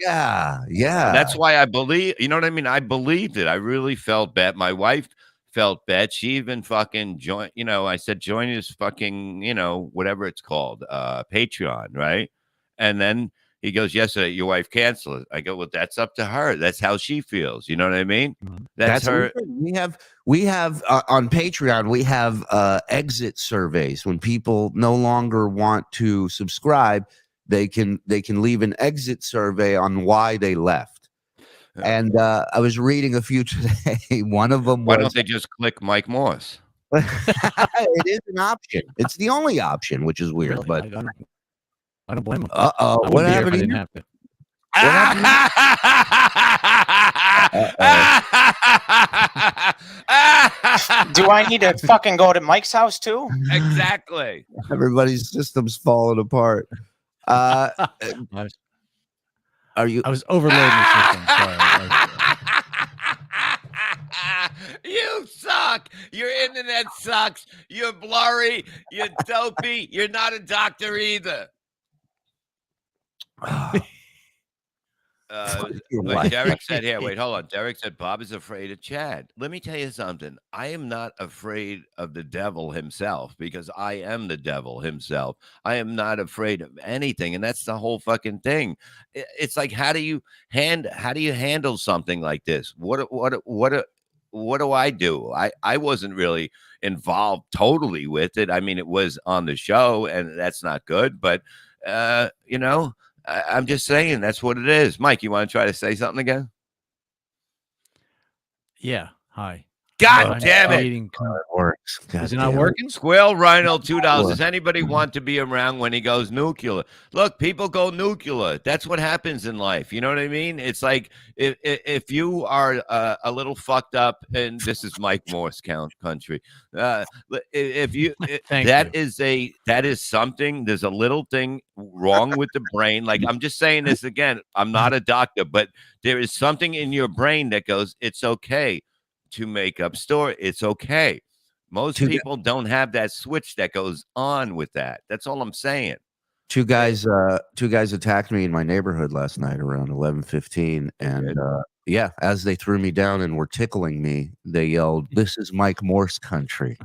Yeah. That's why I believe, you know what I mean? I believed it. I really felt bad. My wife felt bad. She even fucking joined, I said, join his fucking, whatever it's called, Patreon, right? And then he goes, yesterday, your wife canceled it. I go, well, that's up to her. That's how she feels. You know what I mean? That's her. We have on Patreon, we have exit surveys. When people no longer want to subscribe, they can leave an exit survey on why they left. And I was reading a few today. One of them was, why don't they just click Mike Morse? It is an option. It's the only option, which is weird. Really? But I don't blame him. What happened? Do I need to fucking go to Mike's house too? Exactly. Everybody's system's falling apart. Are you? I was overloading the system. Sorry. You suck. Your internet sucks. You're blurry. You're dopey. You're not a doctor either. Like Derek said here, wait, hold on. Derek said Bob is afraid of Chad. Let me tell you something. I am not afraid of the devil himself, because I am the devil himself. I am not afraid of anything, and that's the whole fucking thing. It's like, how do you handle something like this? What do I do? I wasn't really involved totally with it. I mean, it was on the show, and that's not good, but I'm just saying that's what it is. Mike, you want to try to say something again? Yeah. Hi. God damn it. It works. Is it not working? Squirrel Rhino, $2. Does anybody want to be around when he goes nuclear? Look, people go nuclear. That's what happens in life. You know what I mean? It's like if you are a little fucked up, and this is Mike Morse country. If you that is something. There's a little thing wrong with the brain. Like, I'm just saying this again. I'm not a doctor, but there is something in your brain that goes, it's okay to make up story. It's okay. Most people don't have that switch that goes on with that. That's all I'm saying. Two guys attacked me in my neighborhood last night around 11:15, and as they threw me down and were tickling me, they yelled, "This is Mike Morse country."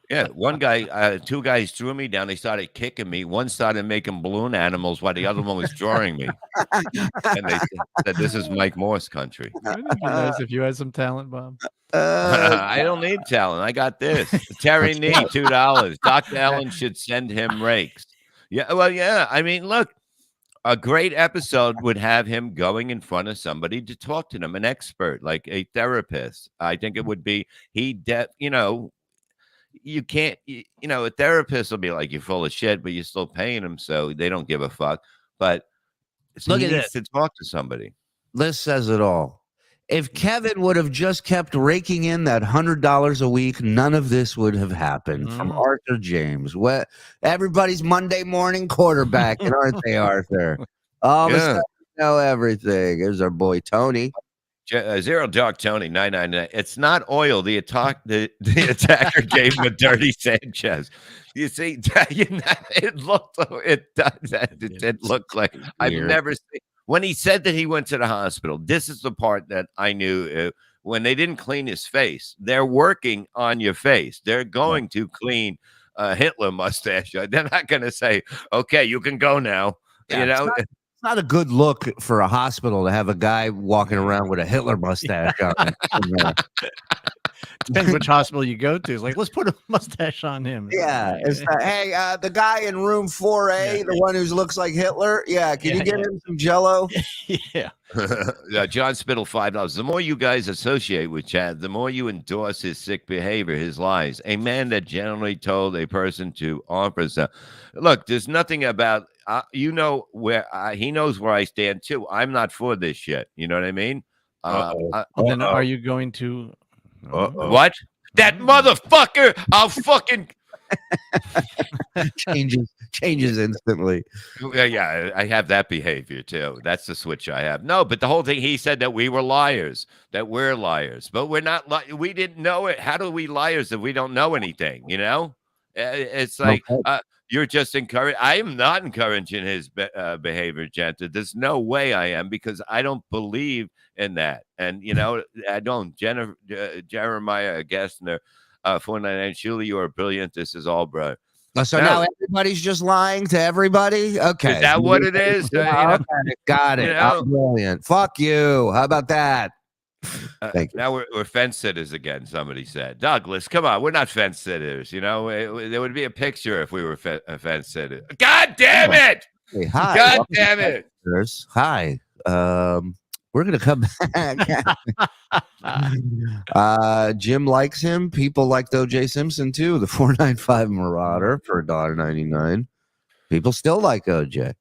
Yeah, one guy, two guys threw me down. They started kicking me. One started making balloon animals while the other one was drawing me. And they said, "This is Mike Morse country." Wouldn't it be nice if you had some talent, Bob? I don't need talent. I got this. Terry Nee, $2. Dr. Ellen should send him rakes. Yeah, well, yeah. I mean, look, a great episode would have him going in front of somebody to talk to them, an expert, like a therapist. I think it would be you can't, a therapist will be like, you're full of shit, but you're still paying them, so they don't give a fuck. But look at this to talk to somebody. This says it all. If Kevin would have just kept raking in that $100 a week, none of this would have happened. From Arthur James. What? Everybody's Monday morning quarterback, and aren't they, Arthur? All of a sudden, you know everything. There's our boy Tony. Zero Dark Tony 999. It's not oil. The attacker gave him a dirty Sanchez. You see, it looked. It does. It did look like I've never seen. When he said that he went to the hospital, this is the part that I knew. When they didn't clean his face, they're working on your face. They're going to clean Hitler mustache. They're not going to say, "Okay, you can go now." Yeah, you know. It's not a good look for a hospital to have a guy walking around with a Hitler mustache on. Depends which hospital you go to. It's like, let's put a mustache on him. Yeah. It's not, hey, the guy in room 4A, the one who looks like Hitler. Yeah. Can you get him some Jello? Yeah. John Spittle, $5. The more you guys associate with Chad, the more you endorse his sick behavior, his lies. A man that generally told a person to offer some. Look, there's nothing about. You know where he knows where I stand too. I'm not for this shit. You know what I mean? Then are you going to? What? That motherfucker! I'll fucking changes instantly. Yeah, I have that behavior too. That's the switch I have. No, but the whole thing, he said that we were liars, that we're liars, but we're not. We didn't know it. How do we liars if we don't know anything? You know, it's like. You're just encouraging. I am not encouraging his behavior, Genta. There's no way I am, because I don't believe in that. And, you know, I don't. Jeremiah Gessner, 499, Shuli, you are brilliant. This is all, bro. So now everybody's just lying to everybody? Okay. Is that what it is? Okay, got it. You know? Brilliant. Fuck you. How about that? Thank you. Now we're fence sitters again, somebody said. Douglas, come on. We're not fence sitters. You know, there would be a picture if we were fence sitters. God damn it. Hey, hi. God damn it. Hi. We're going to come back. Jim likes him. People liked O.J. Simpson, too. The 495 Marauder for $1.99. People still like O.J.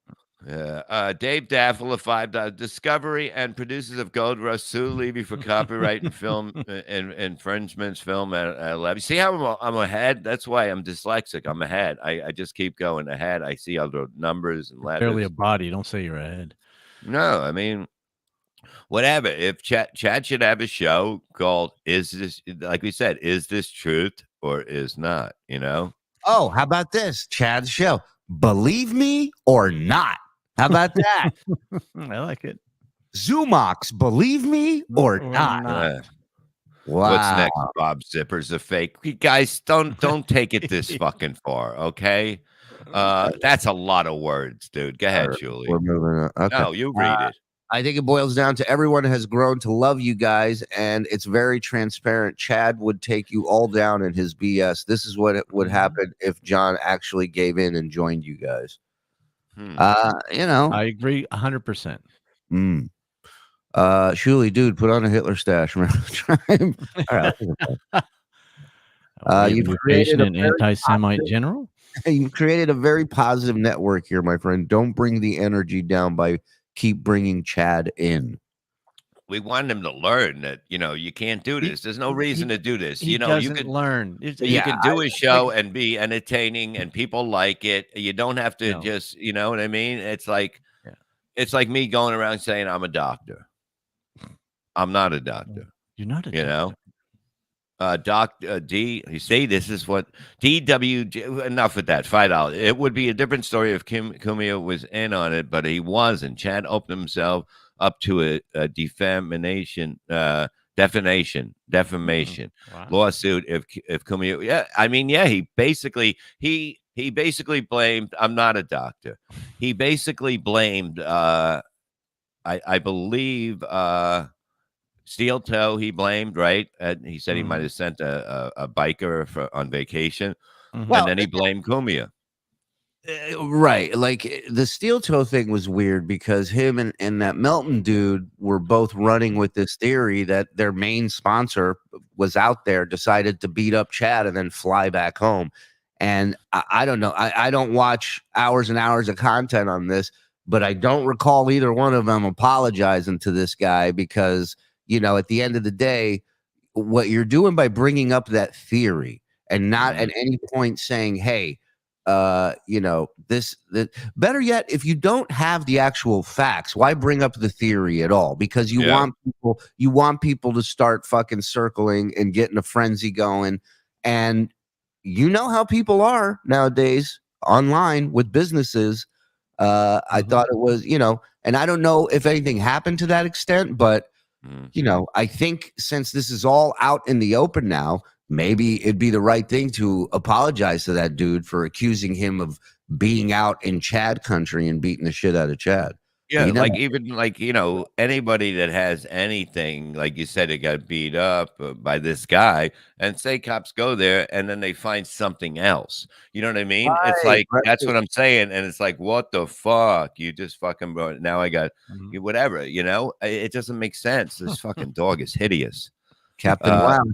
Dave Daffle, $5. Discovery and producers of Gold Rush sue Levy for copyright and film infringements. Film at 11. See how I'm ahead? That's why I'm dyslexic. I'm ahead. I just keep going ahead. I see other numbers and letters. Barely a body. Don't say you're ahead. No, I mean, whatever. If Chad should have a show called "Is This," like we said, "Is This Truth or Is Not?" You know. Oh, how about this? Chad's show. Believe me or not. How about that? I like it. Zumox, believe me or not? Wow. What's next? Bob Zipper's a fake. Guys, don't take it this fucking far, okay? That's a lot of words, dude. Go ahead, Shuli. We're moving on. Okay. No, you read it. I think it boils down to everyone has grown to love you guys, and it's very transparent. Chad would take you all down in his BS. This is what would happen if John actually gave in and joined you guys. You know, I agree 100%. Shuli, dude, put on a Hitler stash. All right, you've created an anti-Semite general. You've created a very positive network here, my friend. Don't bring the energy down by keep bringing Chad in. We want him to learn that, you know, you can't do this. There's no reason to do this. You know, you can learn. You can do a show and be entertaining and people like it. You don't have to just, you know what I mean? It's like me going around saying I'm a doctor. I'm not a doctor. You're not a doctor. You know? D, you see, this is what DWG. Enough with that. $5. It would be a different story if Cumia was in on it, but he wasn't. Chad opened himself up to a defamation lawsuit. If Cumia, he basically blamed. I'm not a doctor. He basically blamed. I believe. Steel Toe, he blamed, right? He said he might have sent a biker on vacation, and then he blamed Cumia. Right. Like the Steel Toe thing was weird because him and that Melton dude were both running with this theory that their main sponsor was out there, decided to beat up Chad and then fly back home. And I don't know. I don't watch hours and hours of content on this, but I don't recall either one of them apologizing to this guy because at the end of the day, what you're doing by bringing up that theory and not at any point saying, hey, this better yet, if you don't have the actual facts, why bring up the theory at all? Because you want people to start fucking circling and getting a frenzy going. And you know how people are nowadays online with businesses. I thought it was, and I don't know if anything happened to that extent, but I think since this is all out in the open now, maybe it'd be the right thing to apologize to that dude for accusing him of being out in Chad country and beating the shit out of Chad. Yeah, anybody that has anything, like you said, it got beat up by this guy, and say cops go there and then they find something else. You know what I mean? It's like that's what I'm saying, and it's like, what the fuck? You just fucking brought it. Now I got whatever. It doesn't make sense. This fucking dog is hideous. Captain Wow.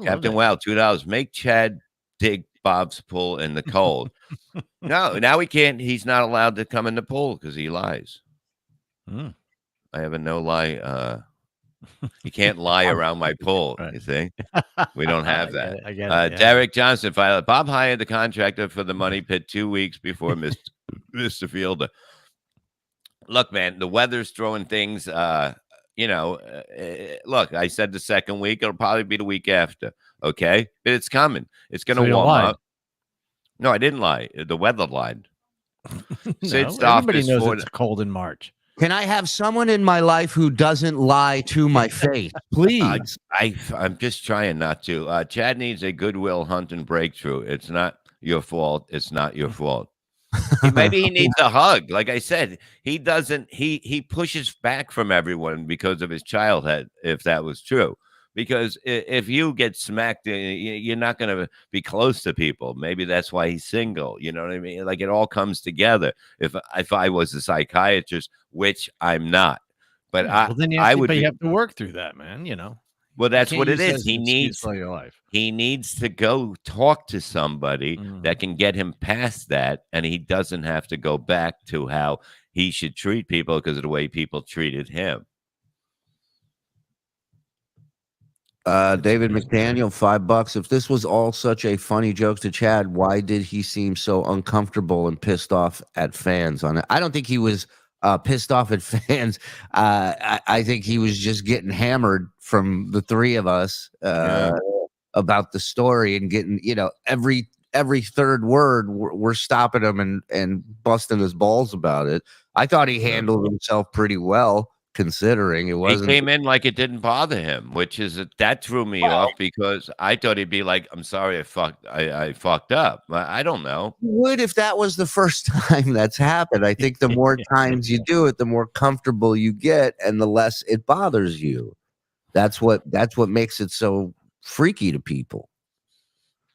Captain Wow, $2. Make Chad dig Bob's pool in the cold. No, now he can't. He's not allowed to come in the pool because he lies. I have a no lie. You can't lie around my pool. Right. You see, we don't have that. I get it. Derek Johnson filed. Bob hired the contractor for the money pit 2 weeks before Mr. Fielder. Look, man, the weather's throwing things. Look, I said the second week. It'll probably be the week after. Okay, but it's coming. It's going to warm up. No, I didn't lie. The weather lied. Everybody knows it's cold in March. Can I have someone in my life who doesn't lie to my face, please? I'm just trying not to. Chad needs a Goodwill Hunting breakthrough. It's not your fault. It's not your fault. Maybe he needs a hug. Like I said, he doesn't. He pushes back from everyone because of his childhood. If that was true, because if you get smacked, you're not going to be close to people. Maybe that's why he's single. You know what I mean? Like it all comes together. If I was a psychiatrist, which I'm not, but then you have to work through that, man. Well, that's what it is. He needs to go talk to somebody that can get him past that, and he doesn't have to go back to how he should treat people because of the way people treated him. David McDaniel, $5. If this was all such a funny joke to Chad, why did he seem so uncomfortable and pissed off at fans on it? I don't think he was pissed off at fans. I think he was just getting hammered from the three of us about the story and getting, every third word we're stopping him and busting his balls about it. I thought he handled himself pretty well, considering it wasn't. He came in like it didn't bother him, that threw me off because I thought he'd be like, "I'm sorry, I fucked up." I don't know. Would if that was the first time that's happened. I think the more times you do it, the more comfortable you get, and the less it bothers you. That's what makes it so freaky to people.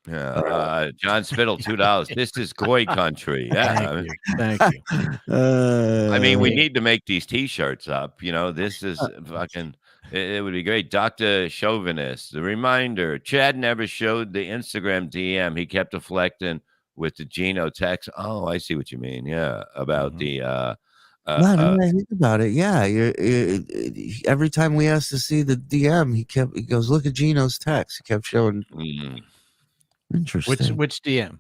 Yeah, John Spittle, $2. This is Goy country. Yeah, thank you. I mean, we need to make these T-shirts up. This is fucking. It would be great. Dr. Chauvinist, the reminder: Chad never showed the Instagram DM. He kept deflecting with the Gino text. Oh, I see what you mean. Yeah, about the. No, I think about it. Yeah, every time we asked to see the DM, he goes, "Look at Gino's text." He kept showing. Interesting. Which DM?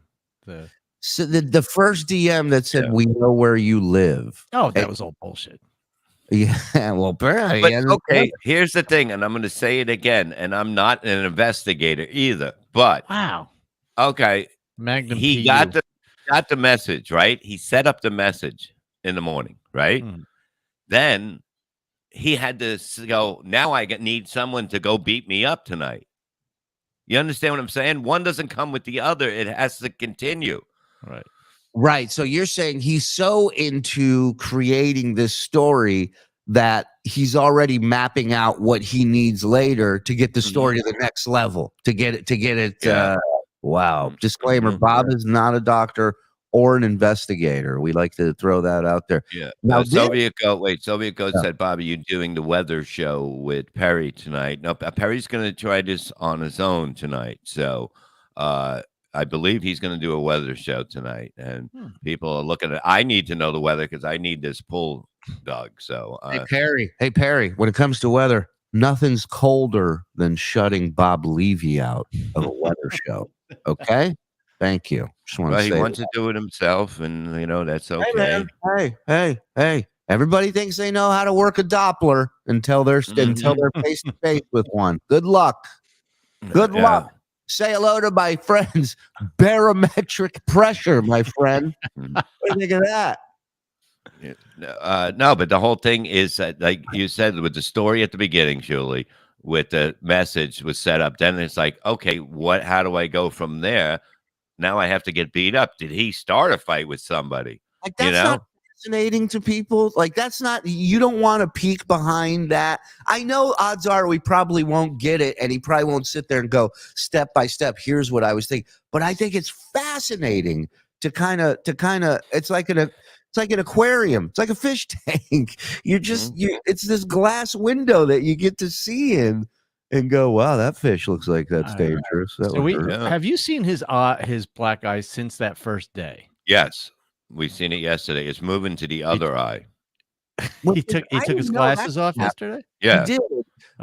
So the first DM that said, "We know where you live." Oh, that was all bullshit. Yeah, well, apparently. But, okay, here's the thing, and I'm going to say it again, and I'm not an investigator either. But wow, okay, Magnum. He got the message, right? He set up the message in the morning, right? Then he had to go. Now I need someone to go beat me up tonight. You understand what I'm saying? One doesn't come with the other. It has to continue. Right. So you're saying he's so into creating this story that he's already mapping out what he needs later to get the story to the next level, to get it. Yeah. Wow. Disclaimer, Bob is not a doctor or an investigator. We like to throw that out there. Yeah. Now, Soviet Goat said, Bobby, you're doing the weather show with Perry tonight. No, Perry's going to try this on his own tonight. So I believe he's going to do a weather show tonight. And people are looking at I need to know the weather because I need this pool, Doug. So Hey, Perry, when it comes to weather, nothing's colder than shutting Bob Levy out of a weather show. Okay? Thank you. Just want Well, to he say wants to do it himself, and that's Hey, okay. man. Hey. Everybody thinks they know how to work a Doppler until they're face to face with one. Good luck. Good luck. Say hello to my friends. Barometric pressure, my friend. What do you think of that? No, but the whole thing is that, like you said, with the story at the beginning, Shuli, with the message was set up. Then it's like, okay, how do I go from there? Now I have to get beat up. Did he start a fight with somebody? Like, that's not fascinating to people. Like, that's not, you don't want to peek behind that. I know odds are we probably won't get it, and he probably won't sit there and go step by step. Here's what I was thinking. But I think it's fascinating to kind of it's like an aquarium. It's like a fish tank. It's this glass window that you get to see in and go, wow, that fish looks like that's dangerous. Have you seen his black eyes since that first day? Yes, we've seen it yesterday. It's moving to the other eye. He took his glasses off yesterday. Yeah, he did.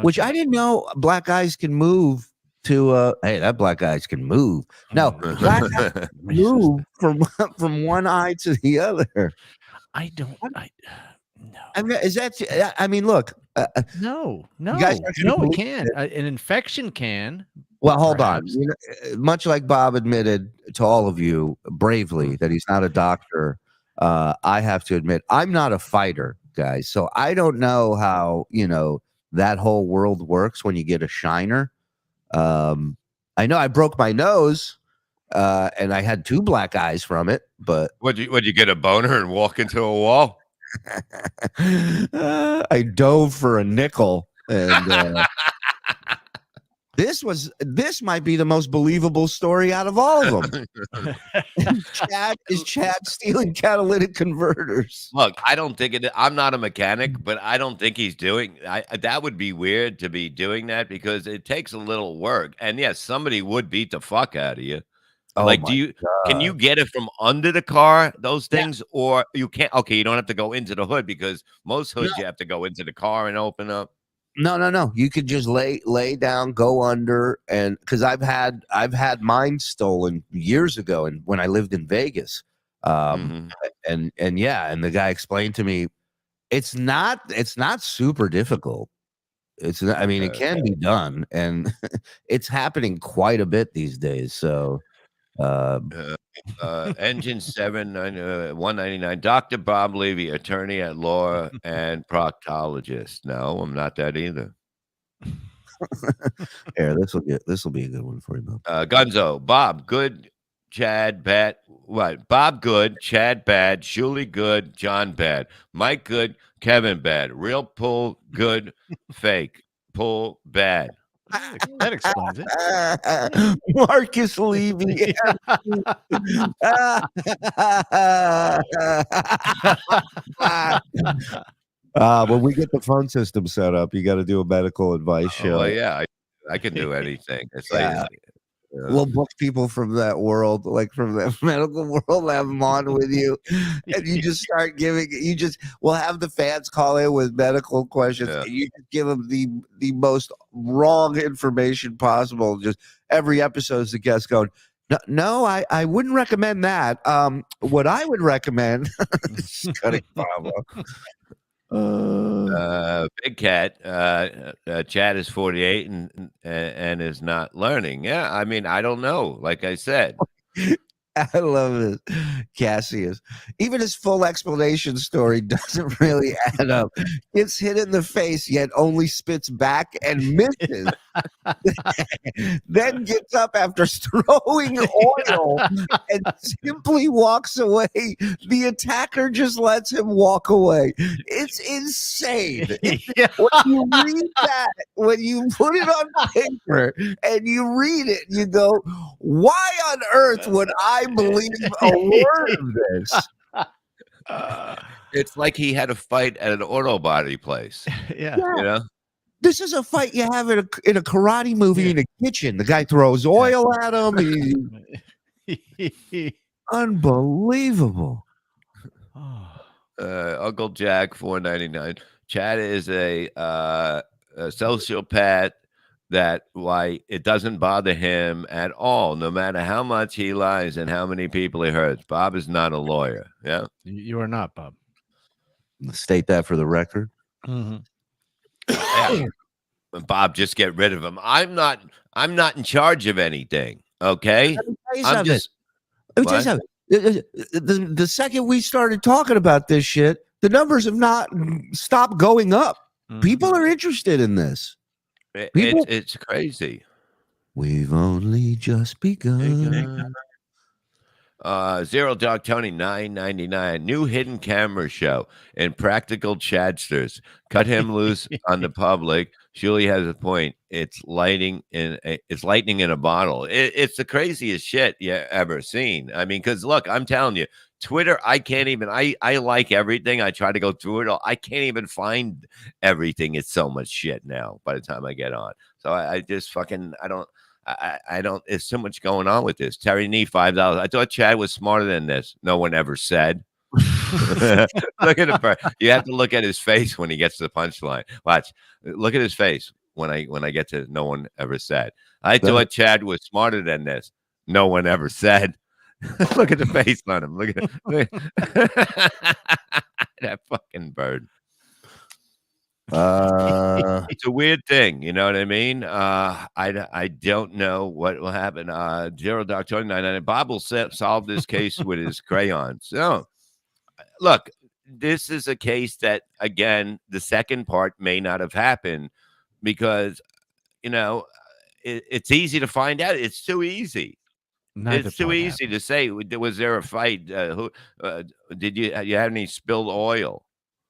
Which I didn't know black eyes can move. To hey, that black eyes can move. No, black eyes move from one eye to the other. No. I mean, is that? I mean, look. No, it can't. An infection can. Well, hold on. Much like Bob admitted to all of you bravely that he's not a doctor, I have to admit I'm not a fighter, guys. So I don't know how that whole world works when you get a shiner. I know I broke my nose, and I had 2 black eyes from it. But would you get a boner and walk into a wall? I dove for a nickel, and this might be the most believable story out of all of them. Chad stealing catalytic converters? Look, I don't think it. I'm not a mechanic, but I don't think he's doing. That would be weird to be doing that because it takes a little work. And yes, somebody would beat the fuck out of you. Oh, like, can you get it from under the car? Those things, or you can't? Okay, you don't have to go into the hood because most hoods you have to go into the car and open up. No. You could just lay down, go under, and because I've had mine stolen years ago, and when I lived in Vegas, and the guy explained to me, it's not super difficult. It's not, I mean, it can be done, and it's happening quite a bit these days. So. Engine 199. Dr. Bob Levy, attorney at law and proctologist. No, I'm not that either. Here, this will be a good one for you, Bob. Gunzo, Bob, good, Chad, bad. What? Bob, good, Chad, bad, Shuli, good, John, bad, Mike, good, Kevin, bad, real pull, good, fake, pull, bad. That explains it. Marcus Levy. When we get the phone system set up, you got to do a medical advice show. Well, yeah, I can do anything. It's we'll book people from that world, like from the medical world, have them on with you, and you just start giving. We'll have the fans call in with medical questions, and you just give them the most wrong information possible. Just every episode is the guest going, No, I wouldn't recommend that. What I would recommend, cutting Bob off. Big Cat, Chad is 48 and is not learning. Yeah, I mean, I don't know. Like I said, I love this. Cassius. Even his full explanation story doesn't really add up. Gets hit in the face, yet only spits back and misses. Then gets up after throwing oil and simply walks away. The attacker just lets him walk away. It's insane. When you read that, when you put it on paper and you read it, you go, why on earth would I believe a word of this? It's like he had a fight at an auto body place. Yeah. You know? This is a fight you have in a karate movie in a kitchen. The guy throws oil at him. Unbelievable. Uncle Jack, $4.99. Chad is a a sociopath that why it doesn't bother him at all, no matter how much he lies and how many people he hurts. Bob is not a lawyer. Yeah. You are not, Bob. State that for the record. Mm-hmm. Yeah. Bob, just get rid of him. I'm not in charge of anything. Okay. I'm just Let me tell you something. The second we started talking about this shit, the numbers have not stopped going up. Mm-hmm. People are interested in this. People, it's crazy. We've only just begun. Zero Dog Tony $9.99. New hidden camera show and practical Chadsters. Cut him loose on the public. Shuli has a point. It's lightning in a bottle. It's the craziest shit you ever seen. I mean, because look, I'm telling you, Twitter, I can't even. I like everything. I try to go through it all. I can't even find everything. It's so much shit now. By the time I get on, so I just fucking I don't. There's so much going on with this. Terry Nee, $5. I thought Chad was smarter than this. No one ever said. Look at him. You have to look at his face when he gets to the punchline. Watch. Look at his face when I get to no one ever said. I thought Chad was smarter than this. No one ever said. Look at the face on him. Look at that fucking bird. It's a weird thing, you know what I mean? I don't know what will happen. Zero Dark 29. Bob will solve this case with his crayons. So, look, this is a case that, again, the second part may not have happened because, you know, it's easy to find out. It's too easy. It's too easy to say. Was there a fight? Did you have any spilled oil?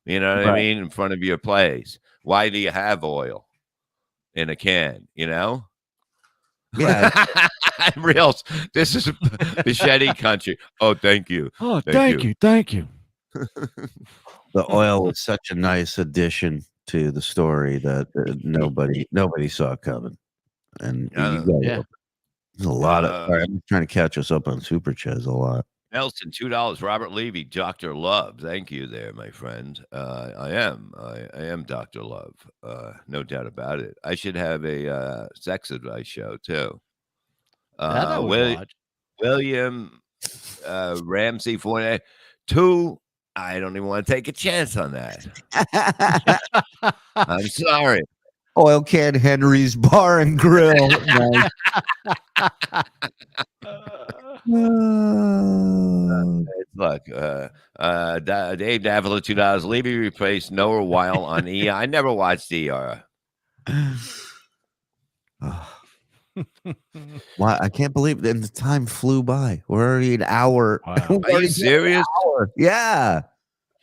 You know what I mean? In front of your place. Why do you have oil in a can? You know? Yeah. Real. This is machete country. Oh, thank you. Oh, thank you. Thank you. The oil was such a nice addition to the story that nobody saw coming. And there's a lot of. Sorry, I'm trying to catch us up on Super Chaz a lot. Nelson, $2. Robert Levy, Dr. Love. Thank you there, my friend. I am Dr. Love. No doubt about it. I should have a sex advice show too. William Ramsey 2. I don't even want to take a chance on that. I'm sorry. Oil Can Henry's Bar and Grill. Look, Dave Davila, $2. Levy replaced Noah Weil on ER. I never watched ER. Why? I can't believe it. And the time flew by. We're already an hour. Wow. Are you serious? Yeah.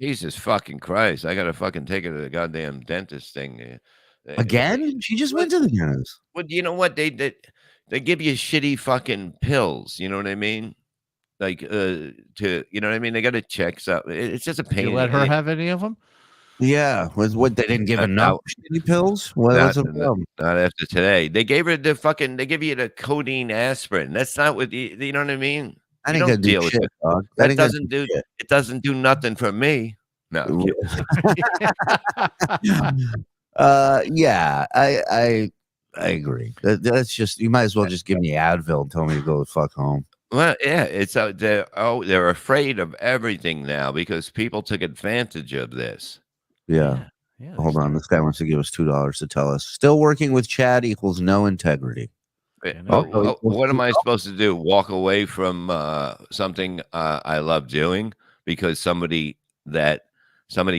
Jesus fucking Christ. I got to fucking take her to the goddamn dentist thing. Again? She just went to the dentist. Well, you know what? They give you shitty fucking pills. You know what I mean? Like, you know what I mean? They got to check something. It's just a pain. You let her have any of them? Yeah. Was what they didn't give enough shitty pills? What's the problem? Not after today. They gave her they give you the codeine aspirin. That's not what you know what I mean? I ain't gonna deal with it, dog. That doesn't do shit. It doesn't do nothing for me. No. Yeah, I agree. That's just, you might as well just give me Advil and tell me to go the fuck home. Well, yeah, it's they're afraid of everything now because people took advantage of this. Yeah. Hold on, this guy wants to give us $2 to tell us still working with Chad equals no integrity. What am I supposed to do? Walk away from something I love doing because somebody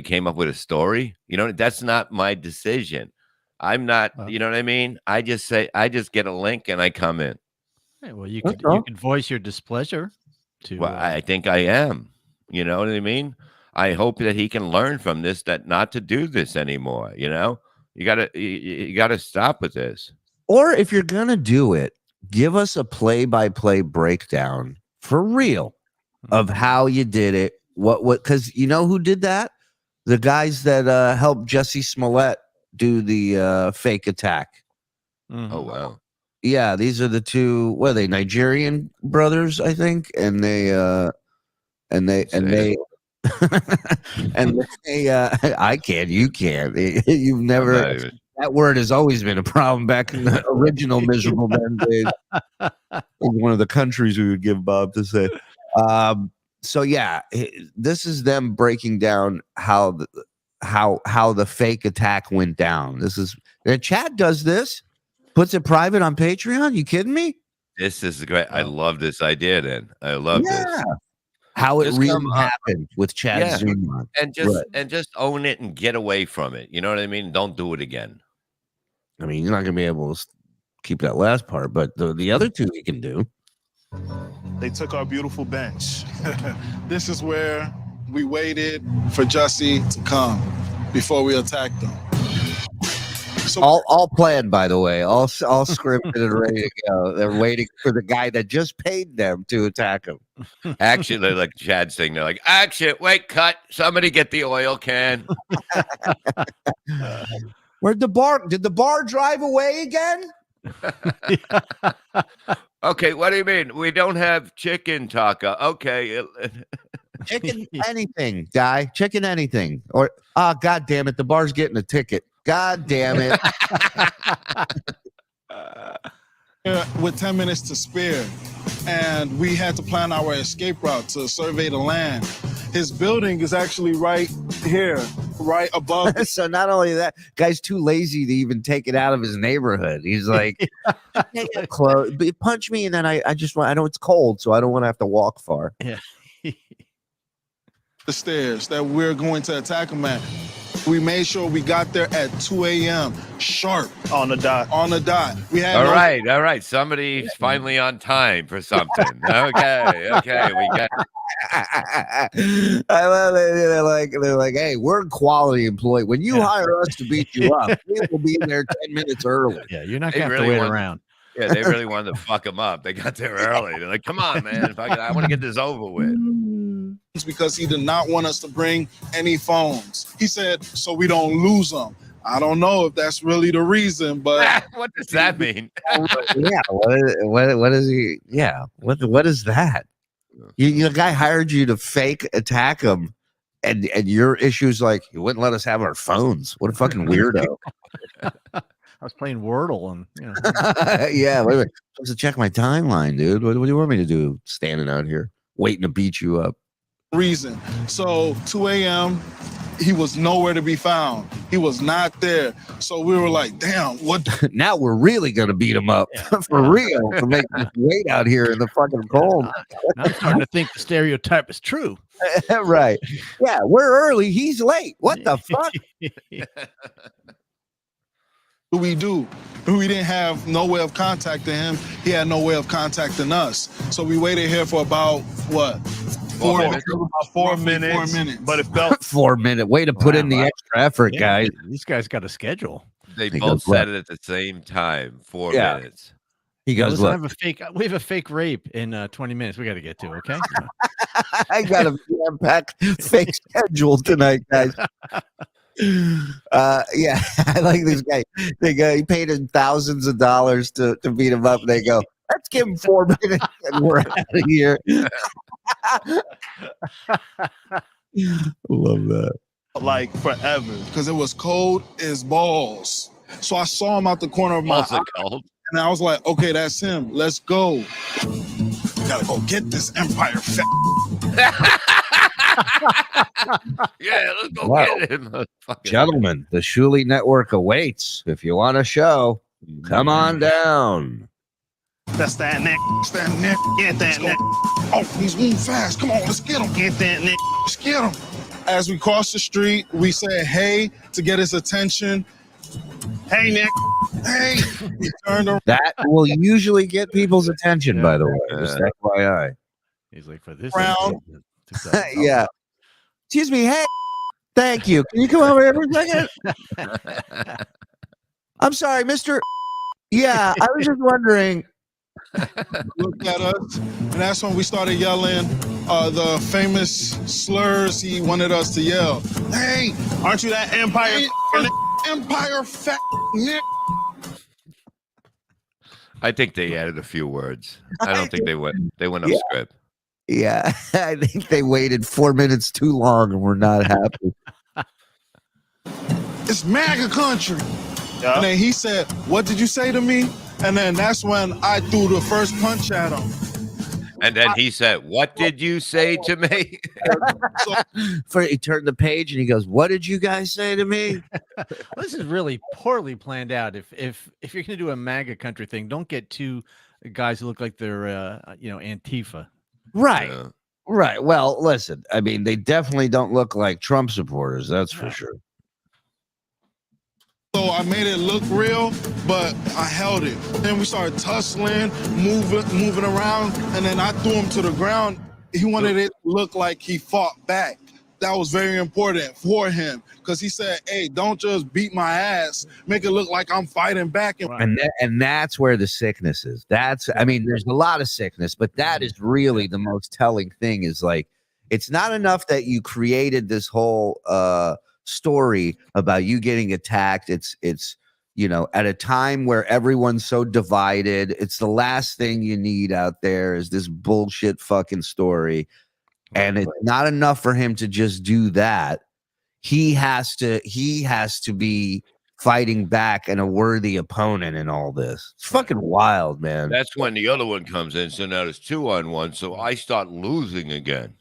came up with a story? You know, that's not my decision. I'm not, you know what I mean? I just get a link and I come in. Hey, well, you could voice your displeasure to. Well, I think I am. You know what I mean? I hope that he can learn from this, that not to do this anymore. You know, you gotta stop with this. Or if you're gonna do it, give us a play-by-play breakdown for real of how you did it. What? Because you know who did that? The guys that helped Jesse Smollett do the fake attack. Mm-hmm. Oh wow! Yeah, these are the two. What are they? Nigerian brothers, I think, and they and they I can't. You can't. You've never. That word has always been a problem back in the original Miserable Men days. It was one of the countries we would give Bob to say. So yeah, this is them breaking down how the fake attack went down. This is Chad does this, puts it private on Patreon. You kidding me? This is great. I love this idea. Then I love this. How it Just really come up. happened with Chad Zuma. And just own it and get away from it. You know what I mean? Don't do it again. I mean, you're not gonna be able to keep that last part, but the other two you can do. They took our beautiful bench. This is where we waited for Jussie to come before we attacked them. So All planned, by the way, all scripted and ready to go. They're waiting for the guy that just paid them to attack him. Actually, like Chad's thing, they're like, action, wait, cut. Somebody get the oil can. Did the bar drive away again? Okay, what do you mean? We don't have chicken taco. Okay. Chicken anything, guy. Chicken anything. Or God damn it, the bar's getting a ticket. God damn it. with 10 minutes to spare, and we had to plan our escape route to survey the land. His building is actually right here, right above. So not only that, guy's too lazy to even take it out of his neighborhood. He's like, punch me, and then I know it's cold, so I don't want to have to walk far. Yeah. The stairs that we're going to attack him at. We made sure we got there at 2 a.m. sharp. On the dot. On the dot. We had all right. Somebody's finally on time for something. Okay, we got. I love it. They're like, hey, we're a quality employee. When you hire us to beat you up, we will be there 10 minutes early. Yeah, you're not gonna have to wait around. Yeah, they really wanted to fuck him up. They got there early. They're like, come on, man. I want to get this over with. Because he did not want us to bring any phones. He said, so we don't lose them. I don't know if that's really the reason, but what does that mean? Yeah, what is he? Yeah, what is that? The guy hired you to fake attack him, and your issue's like you wouldn't let us have our phones. What a fucking weirdo! I was playing Wordle, and yeah. Wait a minute. I'm supposed to check my timeline, dude. What do you want me to do? Standing out here waiting to beat you up. Reason. So 2 a.m. he was nowhere to be found. He was not there. So we were like, damn, what? Now we're really going to beat him up for real for making us wait out here in the fucking cold. Now I'm starting to think the stereotype is true. Right. Yeah, we're early. He's late. What the fuck? What we do? We didn't have no way of contacting him. He had no way of contacting us. So we waited here for about, what? 4 minutes. But it felt 4 minutes. Way to put in the extra effort, guys. These guys got a schedule. They both said it at the same time. 4 minutes. He goes, we have a fake rape in 20 minutes. We got to get to, okay? I got a jam-packed fake schedule tonight, guys. Yeah, I like this guy. He paid him thousands of dollars to beat him up. They go, let's give him 4 minutes and we're out of here. Love that. like forever. Because it was cold as balls. So I saw him out the corner of my eye, and I was like, okay, that's him. Let's go. We gotta go get this Empire fat. Yeah, let's go get him. Gentlemen, the Shuli Network awaits. If you want a show, come on down. That's that neck. That's that neck. Get that neck. Oh, he's moving fast. Come on, let's get him. Get that neck. Let's get him. As we crossed the street, we said, hey, to get his attention. Hey, Nick. Hey. He turned around. That will usually get people's attention, by the way. Just FYI. He's like, for this. Yeah. Excuse me. Hey. Thank you. Can you come over here for a second? I'm sorry, Mr. Yeah, I was just wondering. Looked at us, and that's when we started yelling the famous slurs he wanted us to yell. Hey, Aren't you that Empire? hey, Empire fat Nick. I think they added a few words. I don't think they went off script. Yeah, I think they waited 4 minutes too long and we're not happy. It's MAGA country. Yeah. And then he said, "What did you say to me?" And then that's when I threw the first punch at him. And then he said, "What did you say to me?" He turned the page and he goes, "What did you guys say to me?" This is really poorly planned out. If you're gonna do a MAGA country thing, don't get two guys who look like they're Antifa. Right. Yeah. Right. Well, listen, I mean, they definitely don't look like Trump supporters. That's for sure. So I made it look real, but I held it. Then we started tussling, moving around, and then I threw him to the ground. He wanted it to look like he fought back. That was very important for him because he said, "Hey, don't just beat my ass. Make it look like I'm fighting back." And that's where the sickness is. I mean, there's a lot of sickness, but that is really the most telling thing is like, it's not enough that you created this whole story about you getting attacked. It's at a time where everyone's so divided. It's the last thing you need out there is this bullshit fucking story. And it's not enough for him to just do that. He has to be fighting back and a worthy opponent in all this. It's fucking wild, man. That's when the other one comes in. So now it's 2-on-1. So I start losing again.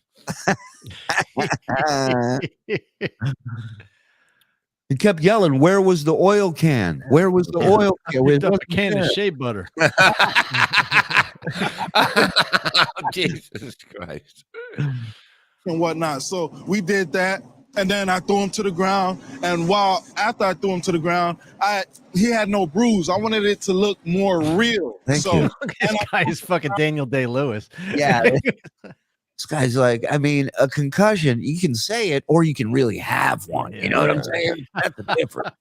He kept yelling, "Where was the oil can? Where was the oil can?" Picked up a can of shea butter. Jesus Christ. And whatnot. So we did that, and then I threw him to the ground. And after I threw him to the ground, he had no bruise. I wanted it to look more real. Thank you. This guy is fucking Daniel Day-Lewis. Yeah. This guy's like, I mean, a concussion, you can say it or you can really have one. You know what I'm saying? That's the difference.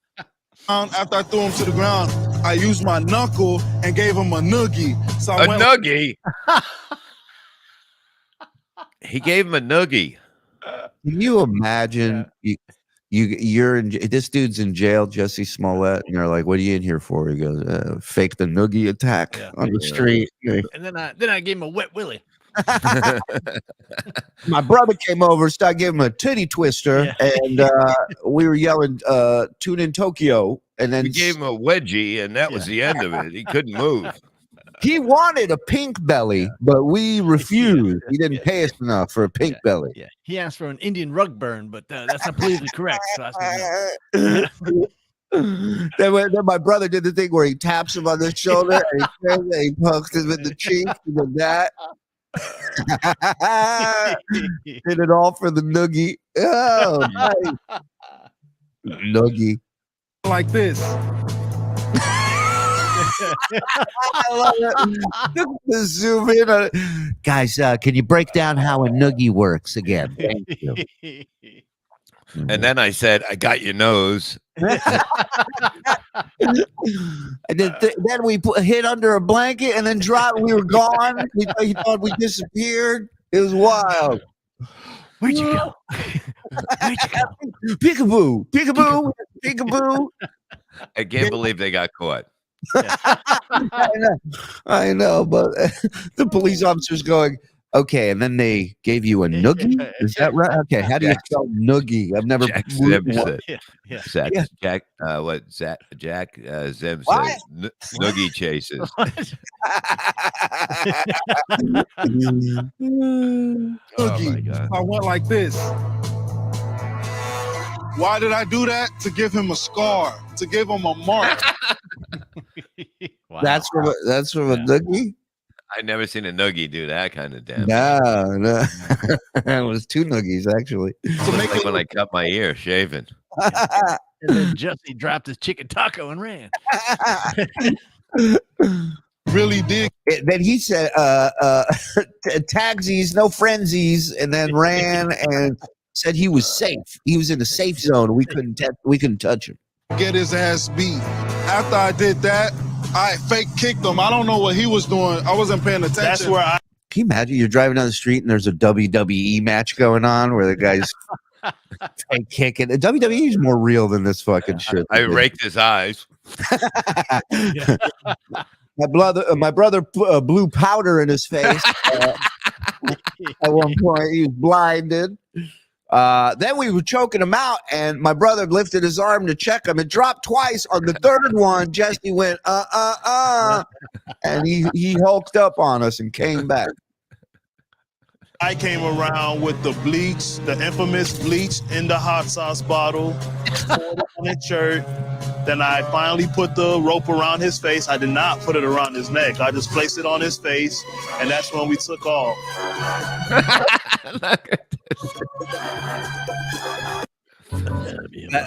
After I threw him to the ground, I used my knuckle and gave him a noogie. So I went noogie? He gave him a noogie. Can you imagine you're in this dude's in jail, Jesse Smollett, and they're like, "What are you in here for?" He goes, "Fake the noogie attack on the street." And then I gave him a wet willy. My brother came over, started giving him a titty twister, and we were yelling, "Tune in Tokyo!" And then we gave him a wedgie, and that was the end of it. He couldn't move. He wanted a pink belly, but we refused. He didn't pay us enough for a pink belly. Yeah, he asked for an Indian rug burn, but that's not politically correct. So I said, then my brother did the thing where he taps him on the shoulder and he pokes him in the cheek and then that. Did it all for the noogie. Oh, nice. Noogie. Like this. I love it. Look at the zoom in on it. Guys, can you break down how a noogie works again? Thank you. And then I said, "I got your nose." And then we hid under a blanket and then dropped. We were gone. He thought we disappeared. It was wild. Where'd you go? Where'd you go? Peekaboo, peekaboo, peekaboo. I can't believe they got caught. I know, but the police officer's going, "Okay," and then they gave you a noogie. Is that right? Okay, how do you spell noogie? I've never. Jack Zim said. Yeah. Jack Zim says noogie chases. Oh my God. I went like this. Why did I do that? To give him a scar, to give him a mark. Wow. That's from a noogie. I never seen a noogie do that kind of damage. No, it was two noogies actually. So like when I cut my ear shaving. And then Jesse dropped his chicken taco and ran. Really did. Then he said, "Tagsies, no frenzies," and then ran and said he was safe. He was in a safe zone. We couldn't touch him. Get his ass beat. After I did that, I fake kicked him. I don't know what he was doing. I wasn't paying attention. That's where I. Can you imagine you're driving down the street and there's a WWE match going on where the guy's fake kicking? The WWE is more real than this fucking shit. I raked his eyes. My brother blew powder in his face. At one point, he was blinded. Then we were choking him out, and my brother lifted his arm to check him. It dropped twice. On the third one, Jesse went, and he hulked up on us and came back. I came around with the bleach, the infamous bleach in the hot sauce bottle, poured it on his shirt. Then I finally put the rope around his face. I did not put it around his neck. I just placed it on his face, and that's when we took off.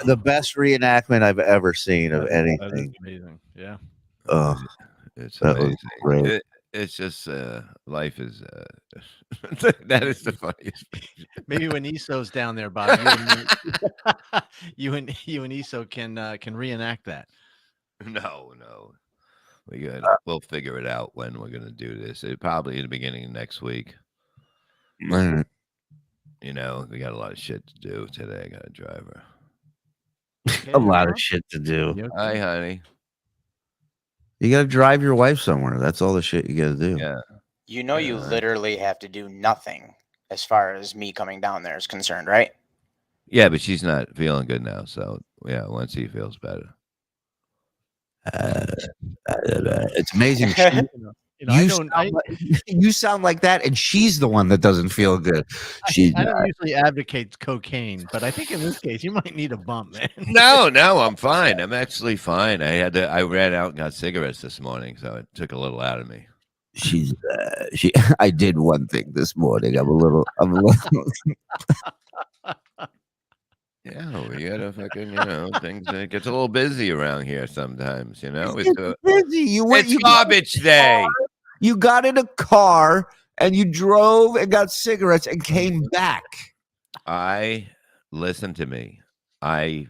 The best reenactment I've ever seen of That is anything. amazing. Yeah. Oh, It's that was amazing. great. It's just life is that is the funniest. Maybe when Esau's down there, Bob, you and Esau can reenact that. No. We'll figure it out when we're gonna do this. It probably in the beginning of next week. Man. You know, we got a lot of shit to do today. I got a driver. A lot of shit to do. You okay? Hi, honey. You got to drive your wife somewhere. That's all the shit you got to do. Yeah. You know, you literally have to do nothing as far as me coming down there is concerned, right? Yeah, but she's not feeling good now. So yeah, once he feels better. It's amazing. You sound like that, and she's the one that doesn't feel good. I don't usually advocate cocaine, but I think in this case you might need a bump, man. No, I'm fine. I'm actually fine. I ran out and got cigarettes this morning, so it took a little out of me. I did one thing this morning. I'm a little Yeah, we gotta fucking, things it gets a little busy around here sometimes, It's busy. it's garbage day. You got in a car and you drove and got cigarettes and came back. Listen to me. I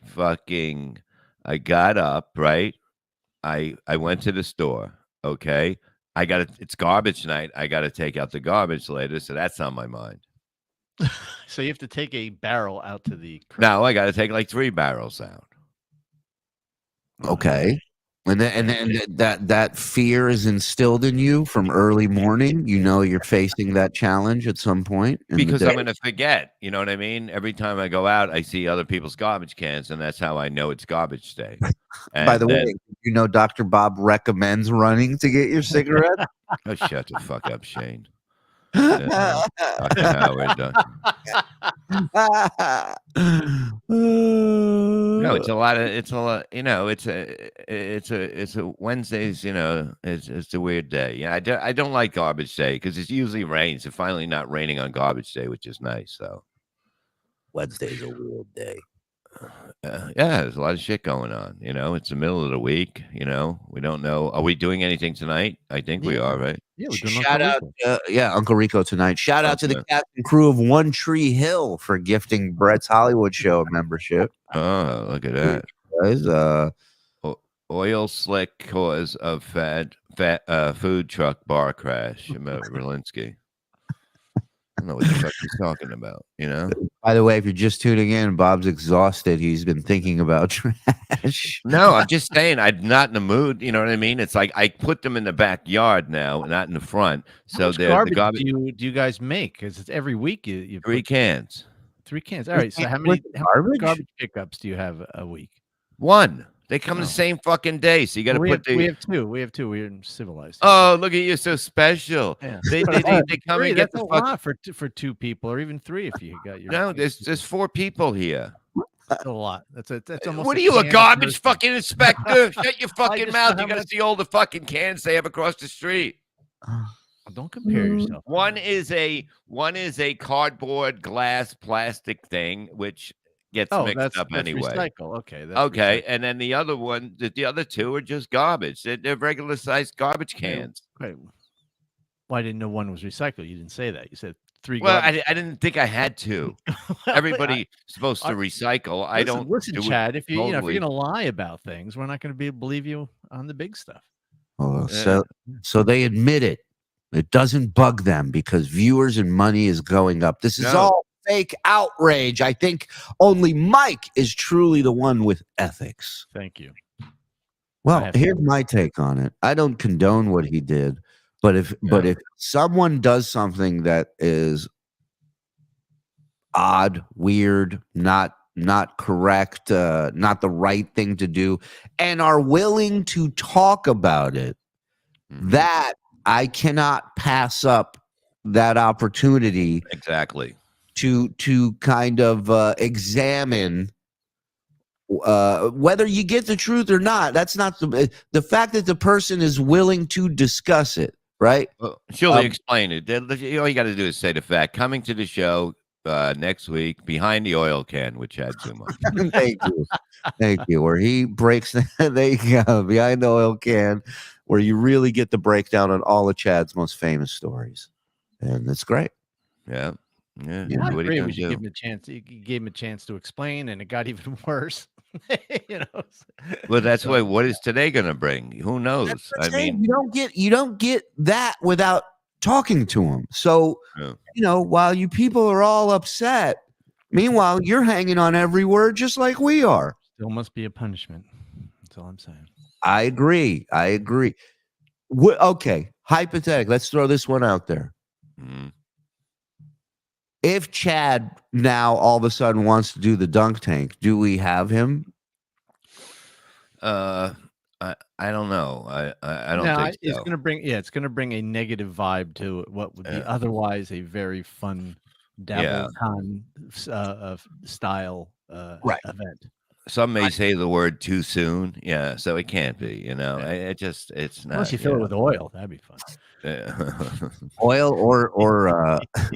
got up, right? I went to the store, okay? It's garbage night. I gotta take out the garbage later, so that's on my mind. So you have to take a barrel out to the crib. No, I gotta take like 3 barrels out. Okay. And then that fear is instilled in you from early morning. You know you're facing that challenge at some point. Because I'm going to forget. You know what I mean? Every time I go out, I see other people's garbage cans, and that's how I know it's garbage day. By the way, Dr. Bob recommends running to get your cigarette. Oh, shut the fuck up, Shane. Yeah, fucking Howard. No, it's a lot. It's a Wednesdays. It's a weird day. Yeah, I don't like garbage day because it usually rains. It's finally not raining on garbage day, which is nice. So Wednesday's a weird day. Yeah, there's a lot of shit going on. It's the middle of the week. We don't know. Are we doing anything tonight? I think we are, right? Yeah, we're doing Shout out, Uncle Rico tonight. Shout out to the cast and crew of One Tree Hill for gifting Brett's Hollywood Show a membership. Oh, look at that, guys. Oil slick cause of fat food truck bar crash. Berlinski. I don't know what the fuck he's talking about, By the way, if you're just tuning in, Bob's exhausted. He's been thinking about trash. No, I'm just saying I'm not in the mood. You know what I mean? It's like I put them in the backyard now, not in the front. So the garbage do you guys make? Because it's every week you 3 cans. 3 cans. All right. So how many garbage pickups do you have a week? 1. They come the same fucking day, so you got to we put have, we have 2. We have 2. We're civilized. Oh, look at you, so special. Yeah. They come and get that's the a lot for 2 people, or even 3 if you got your. No, there's 4 people here. That's a lot. That's almost. What are you, a garbage fucking inspector? Shut your fucking mouth! You got to see all the fucking cans they have across the street. Don't compare yourself. One is a cardboard, glass, plastic thing, which gets mixed up anyway. Recycle. Okay. Okay. Recycle. And then the other 2 are just garbage. They're regular sized garbage cans. Okay. Well, I didn't know one was recycled. You didn't say that. You said 3. Well, I didn't think I had to. Everybody's supposed to recycle. I don't. Listen, Chad. If if you're gonna lie about things, we're not gonna believe you on the big stuff. Oh, so they admit it. It doesn't bug them because viewers and money is going up. This is all fake outrage. I think only Mike is truly the one with ethics. Thank you. Well, here's my take on it. I don't condone what he did, but if someone does something that is odd, weird, not correct, not the right thing to do, and are willing to talk about it, that I cannot pass up that opportunity Exactly. to kind of examine whether you get the truth or not. That's not the fact that the person is willing to discuss it, right? Well, Shuli, explain it. All you got to do is say the fact. Coming to the show next week, Behind the Oil Can with Chad Zuma. Thank you. Where he breaks, there you go, Behind the Oil Can, where you really get the breakdown on all of Chad's most famous stories, and it's great. Yeah. Yeah. Yeah. I What are agree. you We gonna should do? give him a chance. You gave him a chance to explain, and it got even worse. You know. Well, that's So, why. What is today going to bring? Who knows? I mean, you don't get that without talking to him. So yeah. while you people are all upset, meanwhile you're hanging on every word just like we are. still must be a punishment. That's all I'm saying. I agree. Okay, hypothetical. Let's throw this one out there. Mhm. If Chad now all of a sudden wants to do the dunk tank, do we have him? I don't know. I don't No, think it's so. gonna bring a negative vibe to what would be Yeah. otherwise a very fun Yeah. DabbleCon style Right. event. Some may say the word too soon. Yeah, so it can't be. It's not. Unless you fill it with oil, that'd be fun. Yeah. Oil or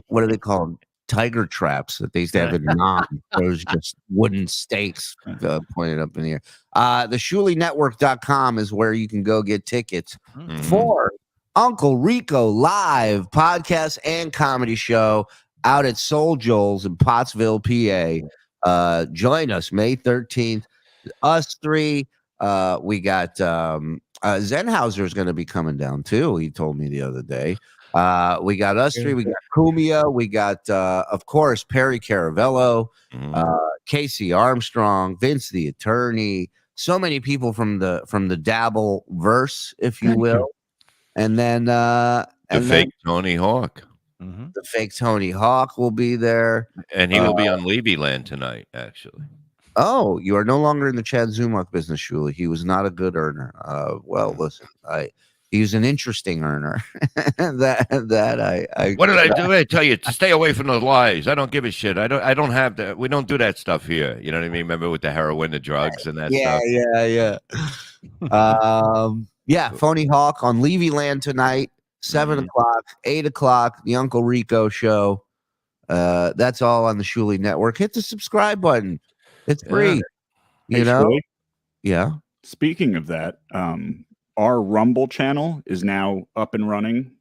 what do they call them? Tiger traps that they used to have in Nam. Those just wooden stakes pointed up in the air. The ShuliNetwork.com is where you can go get tickets for Uncle Rico live podcast and comedy show out at Soul Joel's in Pottsville, PA. Join us May 13th. Us three. We got Zenhauser is going to be coming down too. He told me the other day. We got us three. We got Kumia. We got, of course, Perry Caravello, Casey Armstrong, Vince the Attorney. So many people from the Dabble verse, if you will. And then The fake Tony Hawk. The fake Tony Hawk will be there, and he will be on Levy Land tonight. Actually. Oh, you are no longer in the Chad Zumach business, Shuli. He was not a good earner. Well, listen, he was an interesting earner. I What did I do? I tell you to stay away from those lies. I don't give a shit. I don't have that. We don't do that stuff here. You know what I mean? Remember with the heroin, the drugs, and that stuff. Yeah. Phony Hawk on Levy Land tonight, 7 o'clock, 8 o'clock. The Uncle Rico Show. That's all on the Shuli Network. Hit the subscribe button. It's free. Hey, Shuli? Yeah. Speaking of that, our Rumble channel is now up and running.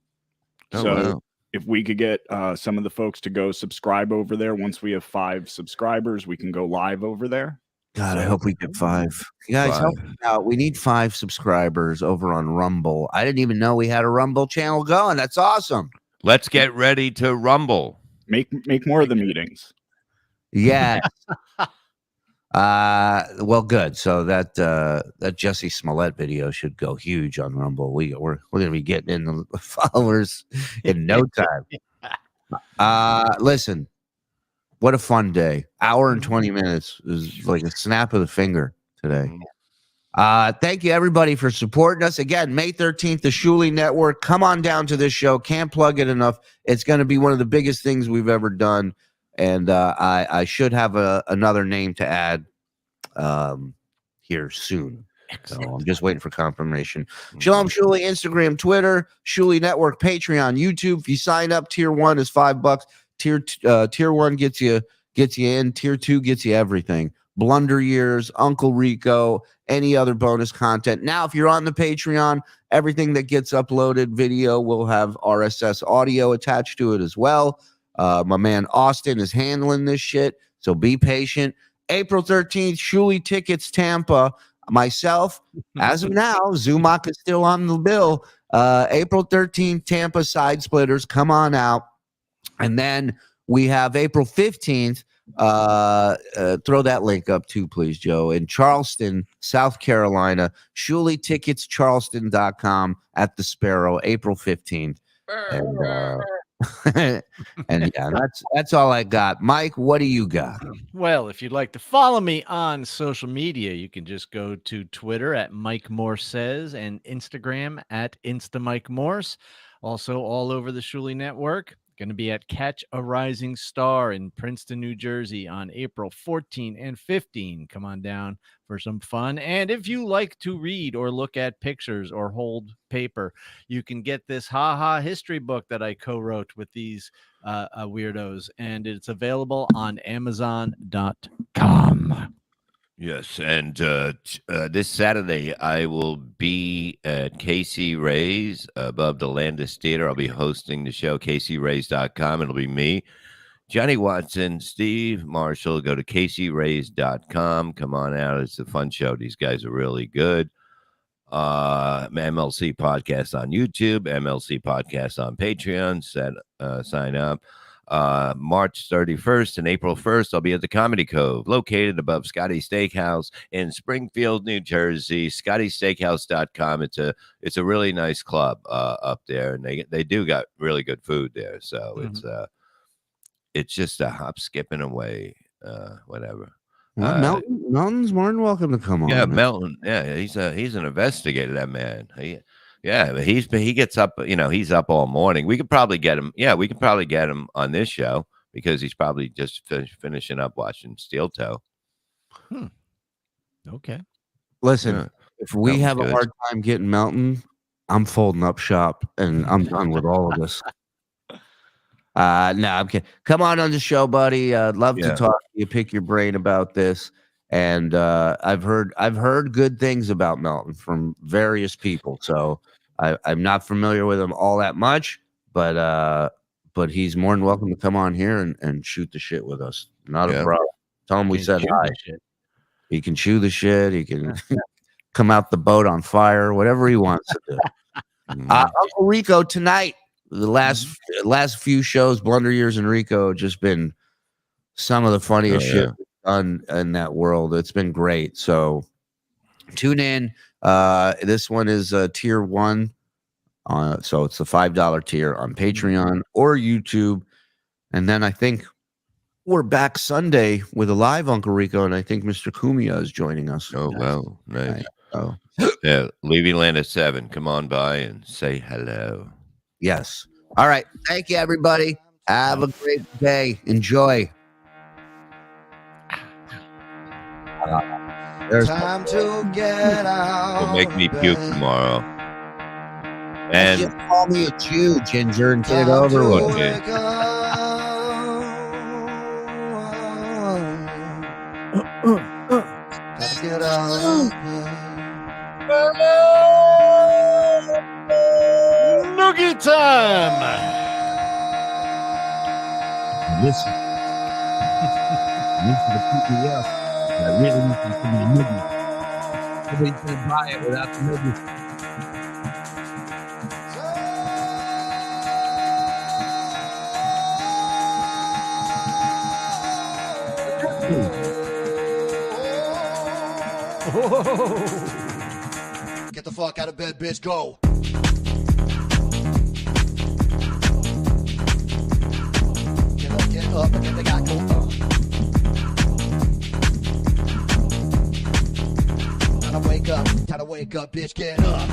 Wow. If we could get some of the folks to go subscribe over there, once we have 5 subscribers, we can go live over there. God, I hope we get 5. You guys, help me out. We need 5 subscribers over on Rumble. I didn't even know we had a Rumble channel going. That's awesome. Let's get ready to rumble. Make more of the meetings. Yeah. Well, good. So that Jesse Smollett video should go huge on Rumble. We're gonna be getting in the followers in no time. Listen, what a fun day. Hour and 20 minutes is like a snap of the finger today. Thank you everybody for supporting us. Again, May 13th, the Shuli Network. Come on down to this show. Can't plug it enough. It's going to be one of the biggest things we've ever done. And I should have another name to add here soon. So I'm just waiting for confirmation. Shalom Shuli, Instagram, Twitter, Shuli Network, Patreon, YouTube. If you sign up, tier 1 is $5. Tier 1 gets you in. Tier 2 gets you everything. Blunder Years, Uncle Rico, any other bonus content. Now, if you're on the Patreon, everything that gets uploaded video will have RSS audio attached to it as well. My man Austin is handling this shit, so be patient. April 13th, Shuli Tickets Tampa. Myself, as of now, Zumach is still on the bill. April 13th, Tampa Side Splitters. Come on out. And then we have April 15th. Throw that link up too, please, Joe. In Charleston, South Carolina, ShuliTicketsCharleston.com at the Sparrow, April 15th. And And yeah, that's all I got. Mike, what do you got? Well, if you'd like to follow me on social media, you can just go to Twitter at Mike Morse Says and Instagram at InstaMikeMorse. Also, all over the Shuli Network. Going to be at Catch a Rising Star in Princeton, New Jersey on April 14 and 15. Come on down for some fun. And if you like to read or look at pictures or hold paper, you can get this Ha history book that I co-wrote with these weirdos, and it's available on Amazon.com. Yes, and this Saturday I will be at Casey Ray's above the Landis Theater. I'll be hosting the show, CaseyRays.com. It'll be me, Johnny Watson, Steve Marshall. Go to CaseyRays.com. Come on out. It's a fun show. These guys are really good. MLC Podcast on YouTube, MLC Podcast on Patreon. Sign up. March 31st and April 1st, I'll be at the Comedy Cove, located above Scotty's Steakhouse in Springfield, New Jersey. ScottySteakhouse.com. It's a really nice club up there, and they do got really good food there. So it's just a hop, skipping away, whatever. Well, Melton's more than welcome to come on. Yeah, Melton. Yeah, he's an investigator. That man. But he gets up. He's up all morning. We could probably get him. Yeah, we could probably get him on this show because he's probably just finishing up watching Steel Toe. Okay. Listen, if we have a hard time getting Melton, I'm folding up shop and I'm done with all of this. No, I'm kidding. Come on the show, buddy. I'd love to talk to you, pick your brain about this. And I've heard good things about Melton from various people. So I'm not familiar with him all that much, but he's more than welcome to come on here and shoot the shit with us. Not a problem. Tell him we said hi. He can chew the shit. He can come out the boat on fire, whatever he wants to do. Uncle Rico tonight. The last few shows, Blunder Years and Rico, just been some of the funniest shit done in that world. It's been great. So tune in. This one is tier 1. So it's the $5 tier on Patreon or YouTube. And then I think we're back Sunday with a live Uncle Rico, and I think Mr. Kumia is joining us. Oh, wow. Nice. Yeah, leaving land at 7. Come on by and say hello. Yes. All right. Thank you, everybody. Have a great day. Enjoy. Time to get out. It'll make me puke tomorrow. And just call me a Jew, Ginger, and get it over with. Gotta get out. Noogie time. Listen. Listen to PPF. I really need to be a noogie. Nobody's going to buy it without the noogie. Get the fuck out of bed, bitch. Go. Get up, and then they got go. Time to wake up, bitch. Get up.